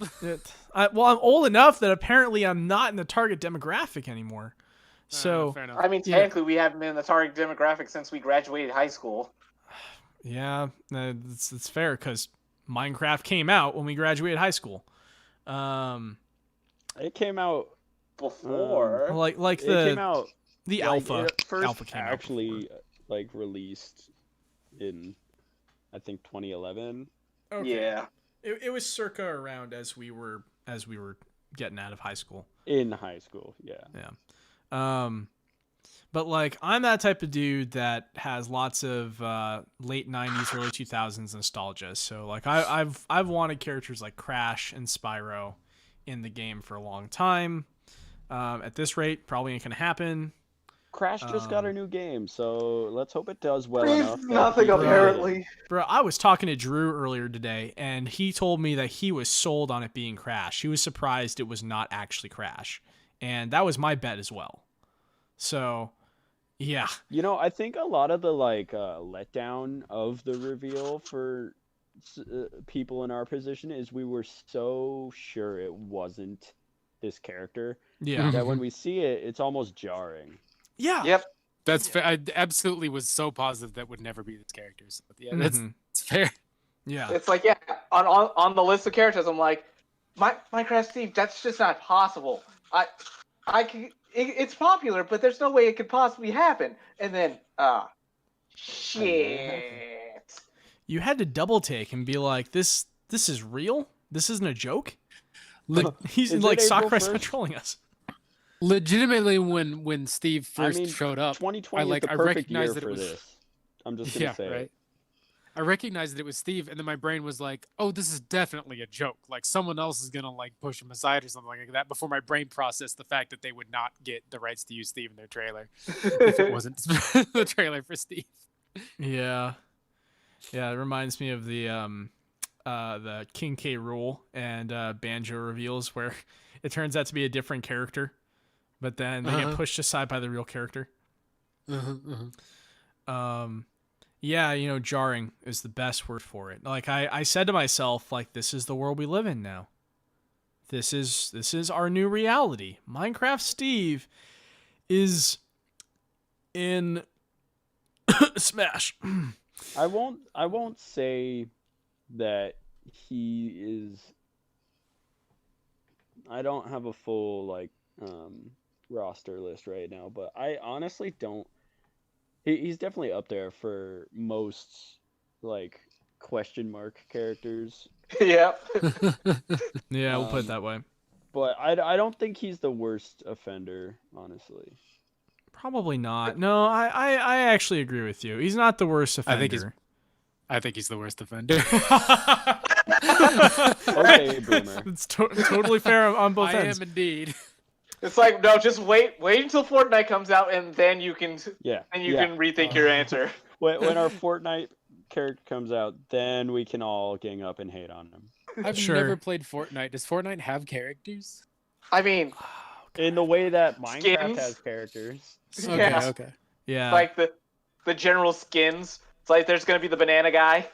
Well, I'm old enough that apparently I'm not in the target demographic anymore. So fair enough. I mean, technically, we haven't been in the target demographic since we graduated high school. yeah, it's fair because Minecraft came out when we graduated high school. it came out. Before, Like It came the out. the like, alpha. it first Alpha came out actually before. like released in, I think 2011. Okay. yeah. It was circa around as we were getting out of high school. In high school, yeah. But like I'm that type of dude that has lots of late 90s, early 2000s nostalgia. So like I've wanted characters like Crash and Spyro in the game for a long time. At this rate, probably ain't gonna happen. Crash just got a new game, so let's hope it does well Means enough. that nothing people- apparently. Bro, I was talking to Drew earlier today, and he told me that he was sold on it being Crash. He was surprised it was not actually Crash, and that was my bet as well. So, yeah. You know, I think a lot of the letdown of the reveal for people in our position is we were so sure it wasn't this character Yeah. that when we see it, it's almost jarring. Yeah. Yep. That's fair. I absolutely was so positive that would never be this character. So yeah, that's Mhm. fair. Yeah. It's like, yeah, on the list of characters, I'm like, Minecraft Steve, that's just not possible. It's popular, but there's no way it could possibly happen. And then, shit. You had to double take and be like, this is real? This isn't a joke? He's Is like it April Sakurai's 1st? trolling us. Legitimately, when Steve first showed up, 2020 I is the I perfect year recognized that for it was this. I'm just gonna yeah, say right. it. I recognized that it was Steve, and then my brain was like, "Oh, this is definitely a joke. Like someone else is gonna like push him aside or something like that." Before my brain processed the fact that they would not get the rights to use Steve in their trailer if it wasn't the trailer for Steve. Yeah. Yeah, it reminds me of the King K. Rool and Banjo reveals where it turns out to be a different character, but then they get pushed aside by the real character. Yeah, jarring is the best word for it. Like I said to myself, like, this is the world we live in now. This is our new reality. Minecraft Steve is in Smash. I won't say that he is. I don't have a full like roster list right now, but I honestly don't. He's definitely up there for most like question mark characters. Yep. Yeah, we'll put it that way. But I don't think he's the worst offender, honestly. Probably not. No, I actually agree with you. He's not the worst offender. I think he's the worst offender. Okay, Boomer. It's totally fair on both I ends. am indeed. It's like, no, just wait until Fortnite comes out, and then you can Yeah. can rethink your answer. When our Fortnite character comes out, then we can all gang up and hate on him. I've Sure. never played Fortnite. Does Fortnite have characters? I mean, In the way that Minecraft Skins? has characters. Okay, Yeah. okay. Yeah. like the general skins. It's like there's gonna be the banana guy.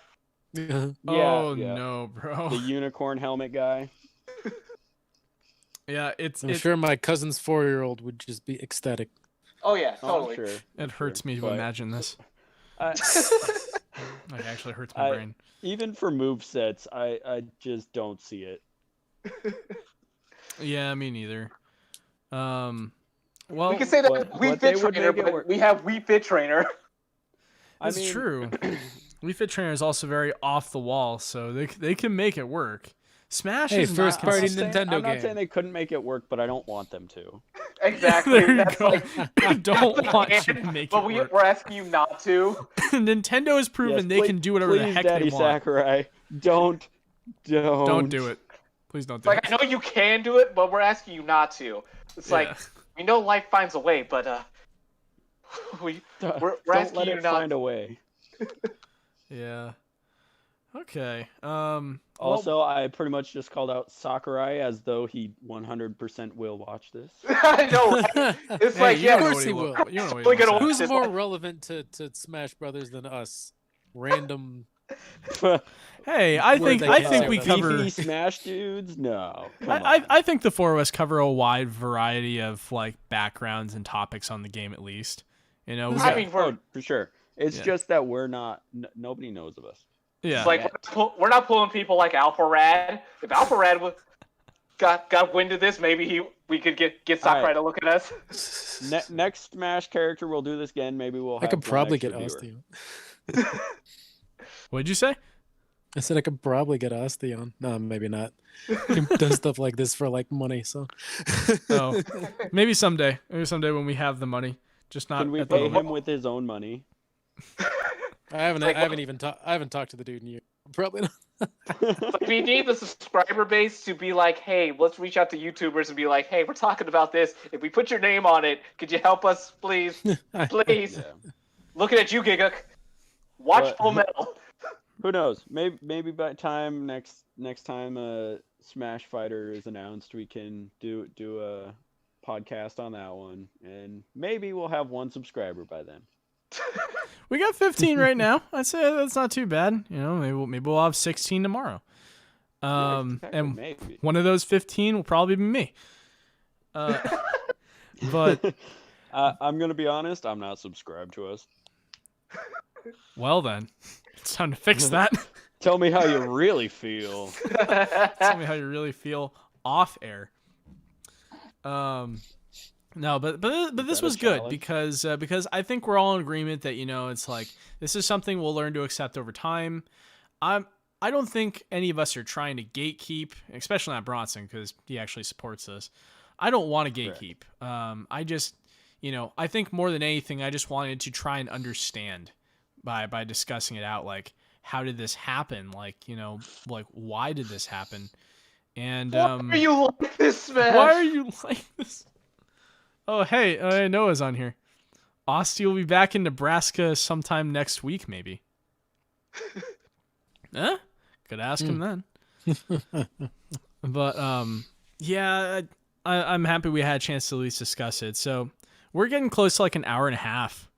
Oh yeah. no, bro. The unicorn helmet guy. Yeah, it's I'm sure my cousin's 4-year-old would just be ecstatic. Oh yeah, Oh, I'm totally. sure. it hurts me to But- imagine this. I- It actually hurts my brain. even for movesets, I just don't see it. Yeah, me neither. Well, We can say that but we they fit would trainer, make it but work. we have we fit trainer. that's I mean, true. Wii Fit Trainer is also very off the wall, so they can make it work. Smash Hey, is first not party consistent. Nintendo I'm not game. saying they couldn't make it work, but I don't want them to. Exactly. There you That's go. like, I don't want you to and- make but it work. we're asking you not to. Nintendo has proven Yes, they can do whatever the please, heck Daddy they want. Sakurai, don't. Don't do it. Please don't do Like it. I know you can do it, but we're asking you not to. It's like Yeah. we know life finds a way, but we're Don't asking let you it not. find a way. Yeah. Okay. Also, I pretty much just called out Sakurai as though he 100% will watch this. I know. Right? It's Hey, like you don't know yeah, course what he lo- will. you don't know what We're he gonna wants Who's It's more like- relevant to Smash Brothers than us? Random. Hey, I Where think they I can think say we whatever. cover. Beefy Smash dudes? No. Come I on. think the four of us cover a wide variety of like backgrounds and topics on the game at least. You know, we I got, mean, we're for sure. It's Yeah. just that we're not. Nobody knows of us. yeah. it's like we're not pulling people like Alpha Rad. If Alpha Rad got wind of this, maybe we could get Sakurai Alright. to look at us. Next Smash character, we'll do this again. Maybe we'll. I Have could one probably extra get viewer. Asti. What'd you say? I said I could probably get Asti on. No, maybe not. He does stuff like this for like money, so. Oh, maybe someday. Maybe someday when we have the money. Just not Can we at the pay moment. him with his own money? I haven't. Like, I haven't even talked. I haven't talked to the dude in years. Probably not. Like, we need the subscriber base to be like, hey, let's reach out to YouTubers and be like, hey, we're talking about this. If we put your name on it, could you help us, please? Please. Yeah. Looking at you, Giga. Watch But- Full Metal. Who knows? Maybe by time next time Smash Fighter is announced, we can do a podcast on that one, and maybe we'll have one subscriber by then. We got 15 right now. I'd say that's not too bad. You know, maybe we'll have 16 tomorrow. Yeah, exactly, And maybe. one of those 15 will probably be me. But I'm gonna be honest. I'm not subscribed to us. well then, it's time to fix that. Tell me how you really feel. Tell me how you really feel off air. No, but this that was a good challenge? because I think we're all in agreement that it's like this is something we'll learn to accept over time. I don't think any of us are trying to gatekeep, especially not Braunsen because he actually supports this. I don't want to gatekeep. I just I think more than anything I just wanted to try and understand by discussing it out, like how did this happen, like like why did this happen, and Why are you like this, Smash? why are you like this? Oh, hey, Noah's on here. Asti will be back in Nebraska sometime next week, maybe. Huh? Could ask him then. But, yeah, I'm happy we had a chance to at least discuss it. So we're getting close to like an hour and a half,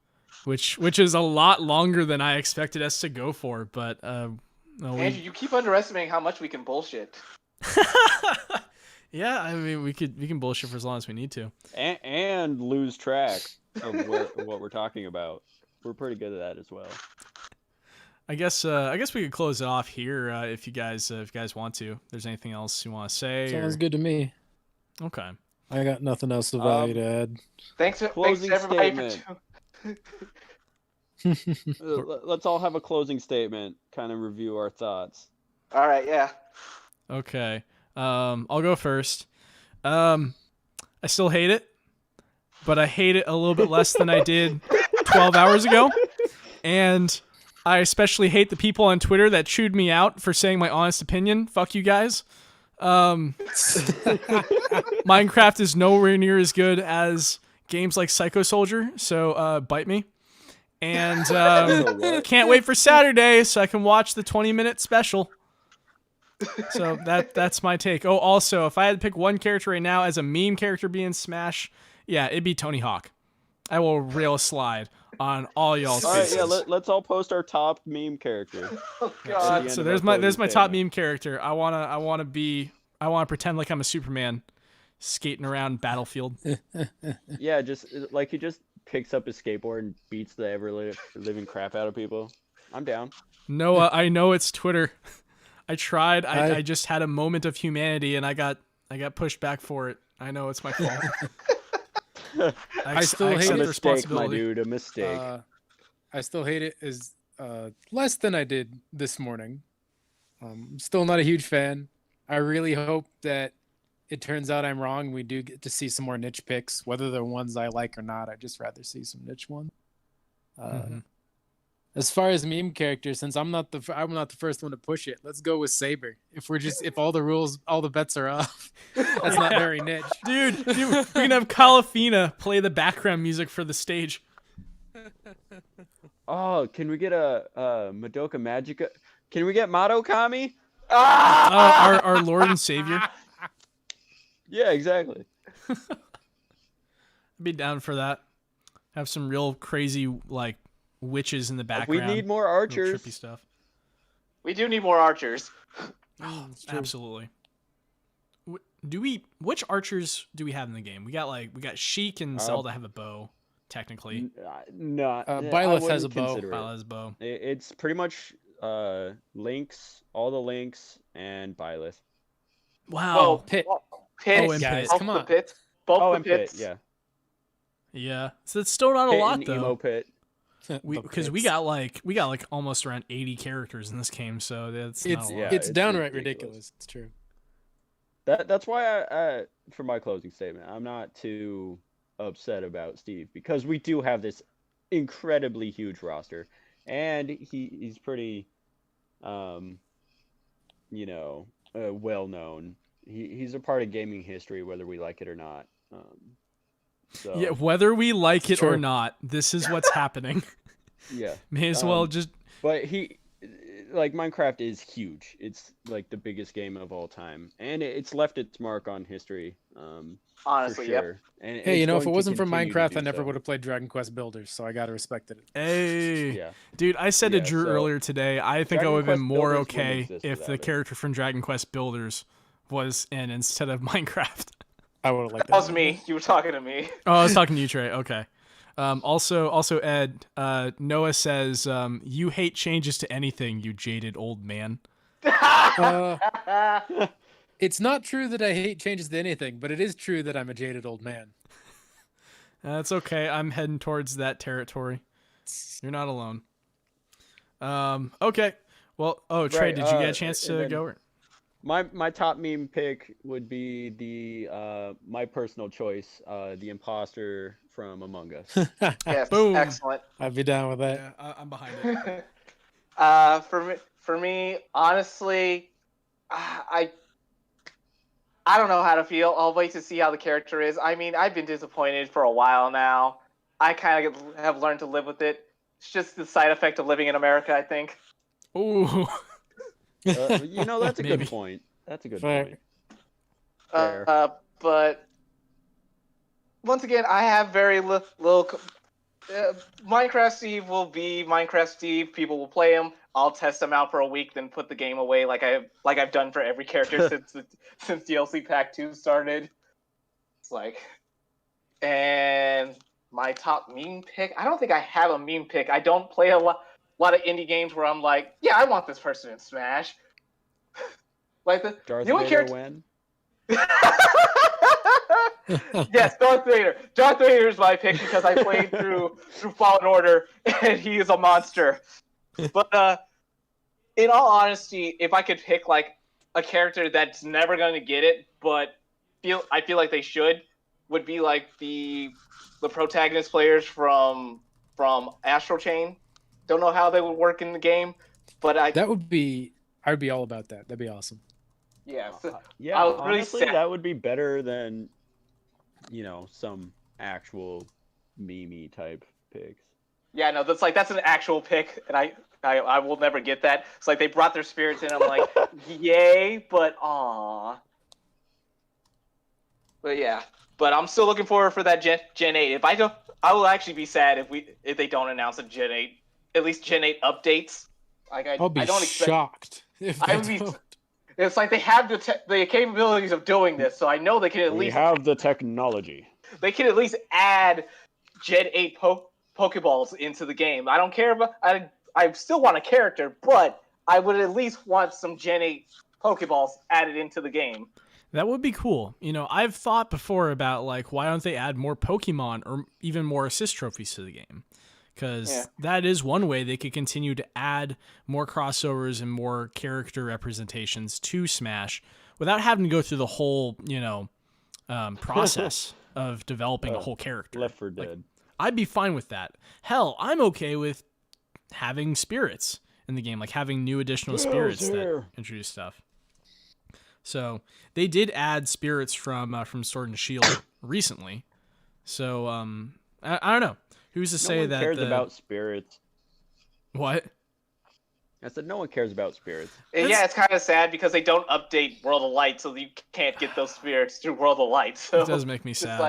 which is a lot longer than I expected us to go for. But, Andrew, you keep underestimating how much we can bullshit. Yeah, I mean, we can bullshit for as long as we need to. And lose track of what we're talking about. We're pretty good at that as well. I guess we could close it off here if you guys want to. If there's anything else you want to say? Sounds good to me. Okay. I got nothing else of value to add. Thanks to Closing everybody statement. Let's all have a closing statement. Kind of review our thoughts. All right, yeah. Okay. I'll go first. I still hate it, but I hate it a little bit less than I did 12 hours ago. And I especially hate the people on Twitter that chewed me out for saying my honest opinion. Fuck you guys. Minecraft is nowhere near as good as games like Psycho Soldier, so bite me. And can't wait for Saturday so I can watch the 20-minute special. So that's my take. Oh, also, if I had to pick one character right now as a meme character being Smash, yeah, it'd be Tony Hawk. I will rail slide on all y'all's All right, faces. yeah. Let's all post our top meme character. Oh God. So there's my top meme character. I wanna pretend like I'm a Superman, skating around Battlefield. Yeah, just like he just picks up his skateboard and beats the living crap out of people. I'm down. No, I know it's Twitter. I tried. I just had a moment of humanity and I got pushed back for it. I know it's my fault. I still hate A it. mistake, my dude. A mistake. I still hate it as less than I did this morning. Still not a huge fan. I really hope that it turns out I'm wrong. We do get to see some more niche picks, whether they're ones I like or not. I'd just rather see some niche ones. As far as meme characters, since I'm not the first one to push it, let's go with Saber. If all the bets are off, that's not very niche. Dude, we can have Calafina play the background music for the stage. Oh, can we get a Madoka Magica? Can we get Madoka? Our Lord and Savior. Yeah, exactly. I'd be down for that. Have some real crazy like witches in the background. We need more Real archers. trippy stuff. We do need more archers. Oh, absolutely. Which archers do we have in the game? We got Sheik and Zelda have a bow, technically. No, Byleth has a bow. Byleth has a bow. It's pretty much Lynx, all the Lynx, and Byleth. Wow. Well, Pit. Pit. Oh, and guys, Pit. come on. Both and the Pit, pits. yeah. Yeah. So it's still not a Pit lot and though. Emo Pit. Because we got like almost around 80 characters in this game, so that's not a lot. Yeah, it's it's downright ridiculous. ridiculous. It's true. That's why I for my closing statement, I'm not too upset about Steve because we do have this incredibly huge roster, and he's pretty, well known. He's a part of gaming history, whether we like it or not. So Yeah, whether we like it or Sure. not, this is what's happening. yeah. May as well just. But Minecraft is huge. It's like the biggest game of all time, and it's left its mark on history. Honestly, for sure. And Hey, it's if it going to wasn't for continue to Minecraft, do I never so. would have played Dragon Quest Builders, so I gotta respect it. Hey, Yeah. dude, I said to Yeah, Drew so- earlier today, I think I Dragon would have been Quest more Builders wouldn't okay exist if the without it. character from Dragon Quest Builders was in instead of Minecraft. I would have liked that that. was me. You were talking to me. Oh, I was talking to you, Trey. Okay. Also, Ed, Noah says, you hate changes to anything, you jaded old man. It's not true that I hate changes to anything, but it is true that I'm a jaded old man. That's okay. I'm heading towards that territory. You're not alone. Okay. Well, Trey, Right, did you get a chance and to then- go? My top meme pick would be the my personal choice, the imposter from Among Us. Yes, Boom. excellent. I'd be down with that. Yeah, I'm behind it. For me, honestly, I don't know how to feel. I'll wait to see how the character is. I mean, I've been disappointed for a while now. I kind of have learned to live with it. It's just the side effect of living in America, I think. Ooh. That's a Maybe. good point. That's a good Fair. point. Fair. But once again, I have very little. Minecraft Steve will be Minecraft Steve. People will play him. I'll test them out for a week, then put the game away like I've done for every character since DLC Pack 2 started. It's like, and my top meme pick. I don't think I have a meme pick. I don't play a lot of indie games where I'm like, yeah, I want this person in Smash. Like Darth the only Vader character. when? Yes, Darth Vader. Darth Vader is my pick because I played through Fallen Order, and he is a monster. But in all honesty, if I could pick like a character that's never going to get it, but I feel like they should, would be like the protagonist players from Astral Chain. Don't know how they would work in the game, but I'd be all about that. That'd be awesome. yeah. Yeah, I was really honestly, sad. that would be better than, some actual meme type picks. Yeah, no, that's an actual pick, and I will never get that. It's like they brought their spirits in. I'm like, yay, but aw. But yeah, but I'm still looking forward for that Gen 8. If I don't, I will actually be sad if they don't announce a Gen 8, at least Gen 8 updates. Like I'll be I don't expect. shocked if I they would be. don't. It's like they have the capabilities of doing this, so I know they can at least have the technology. they can at least add Gen 8 Pokeballs into the game. I don't care about I still want a character, but I would at least want some Gen 8 Pokeballs added into the game. That would be cool. I've thought before about like why don't they add more Pokemon or even more assist trophies to the game? Because that is one way they could continue to add more crossovers and more character representations to Smash without having to go through the whole, process of developing a whole character. Left 4 Dead. I'd be fine with that. Hell, I'm okay with having spirits in the game, like having new additional spirits that introduce stuff. So they did add spirits from Sword and Shield recently. So I don't know. Who's to say no one that cares about spirits? What? I said no one cares about spirits. And yeah, it's kind of sad because they don't update World of Light, so you can't get those spirits through World of Light. So It does make me sad.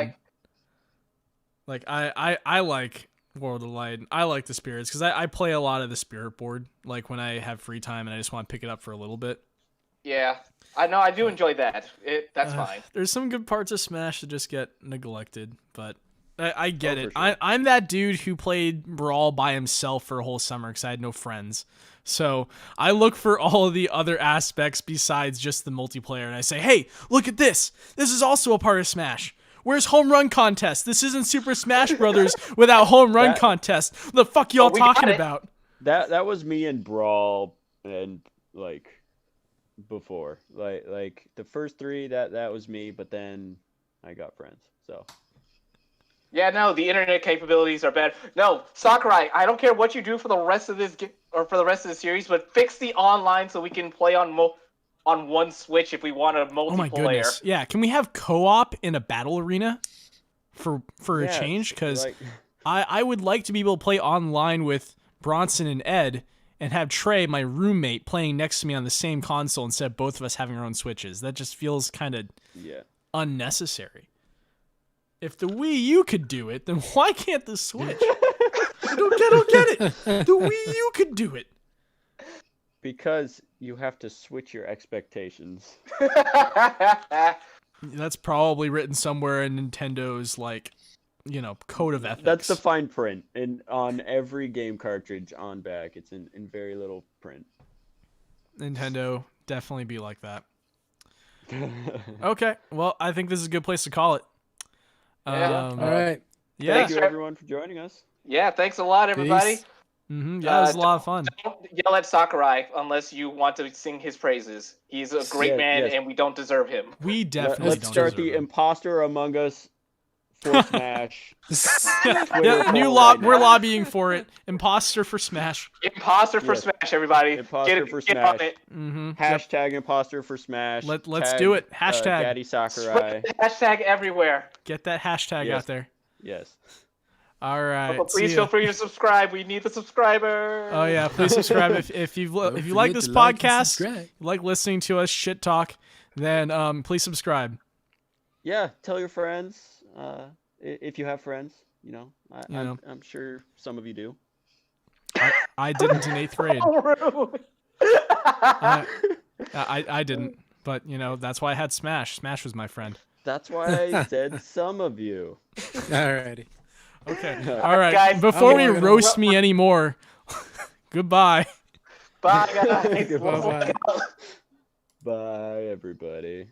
Like I like World of Light. I like the spirits because I play a lot of the spirit board. Like when I have free time and I just want to pick it up for a little bit. Yeah, I know. I do enjoy that. That's fine. There's some good parts of Smash that just get neglected, but I get it. Sure. I'm that dude who played Brawl by himself for a whole summer because I had no friends. So I look for all of the other aspects besides just the multiplayer, and I say, hey, look at this. This is also a part of Smash. Where's home run contest? This isn't Super Smash Brothers without home run contest. What the fuck y'all talking about? That was me in Brawl and before. Like the first 3 that was me, but then I got friends. So yeah, no, the internet capabilities are bad. No, Sakurai, I don't care what you do for the rest of this or for the rest of the series, but fix the online so we can play on one Switch if we want a multiplayer. Oh my goodness. Yeah, can we have co-op in a battle arena for a change? Because I would like to be able to play online with Braunsen and Ed and have Trey, my roommate, playing next to me on the same console instead of both of us having our own Switches. That just feels kind of unnecessary. If the Wii U could do it, then why can't the Switch? I don't get it. The Wii U could do it. Because you have to switch your expectations. That's probably written somewhere in Nintendo's code of ethics. That's the fine print, and on every game cartridge on back, it's in very little print. Nintendo definitely be like that. Okay, well, I think this is a good place to call it. All right. Yeah. Thank you, everyone, for joining us. Yeah, thanks a lot, everybody. Peace. Mm-hmm. Yeah, it was a lot of fun. Don't yell at Sakurai unless you want to sing his praises. He's a great man, and we don't deserve him. We definitely Let's don't start deserve the him. Imposter Among Us for Smash. Yeah, new we're lobbying for it. Imposter for Smash. Imposter for Smash, everybody. Imposter get for get Smash. on it. Mm-hmm. Hashtag Imposter for Smash. Let's Tag, do it. Hashtag. Daddy Sakurai. Hashtag everywhere. Get that hashtag out there. Yes. All right. But please feel free to subscribe. We need the subscribers. Oh yeah, please subscribe if you like this podcast, you like listening to us shit talk, then please subscribe. Yeah, tell your friends. If you have friends, I'm sure some of you do. I didn't in 8th grade. Rude. I didn't, but that's why I had Smash. Smash was my friend. That's why I said some of you. Alrighty. Okay. All right. Guys, Before we I'm gonna- roast me anymore, goodbye. Bye, guys. Bye-bye. Bye, everybody.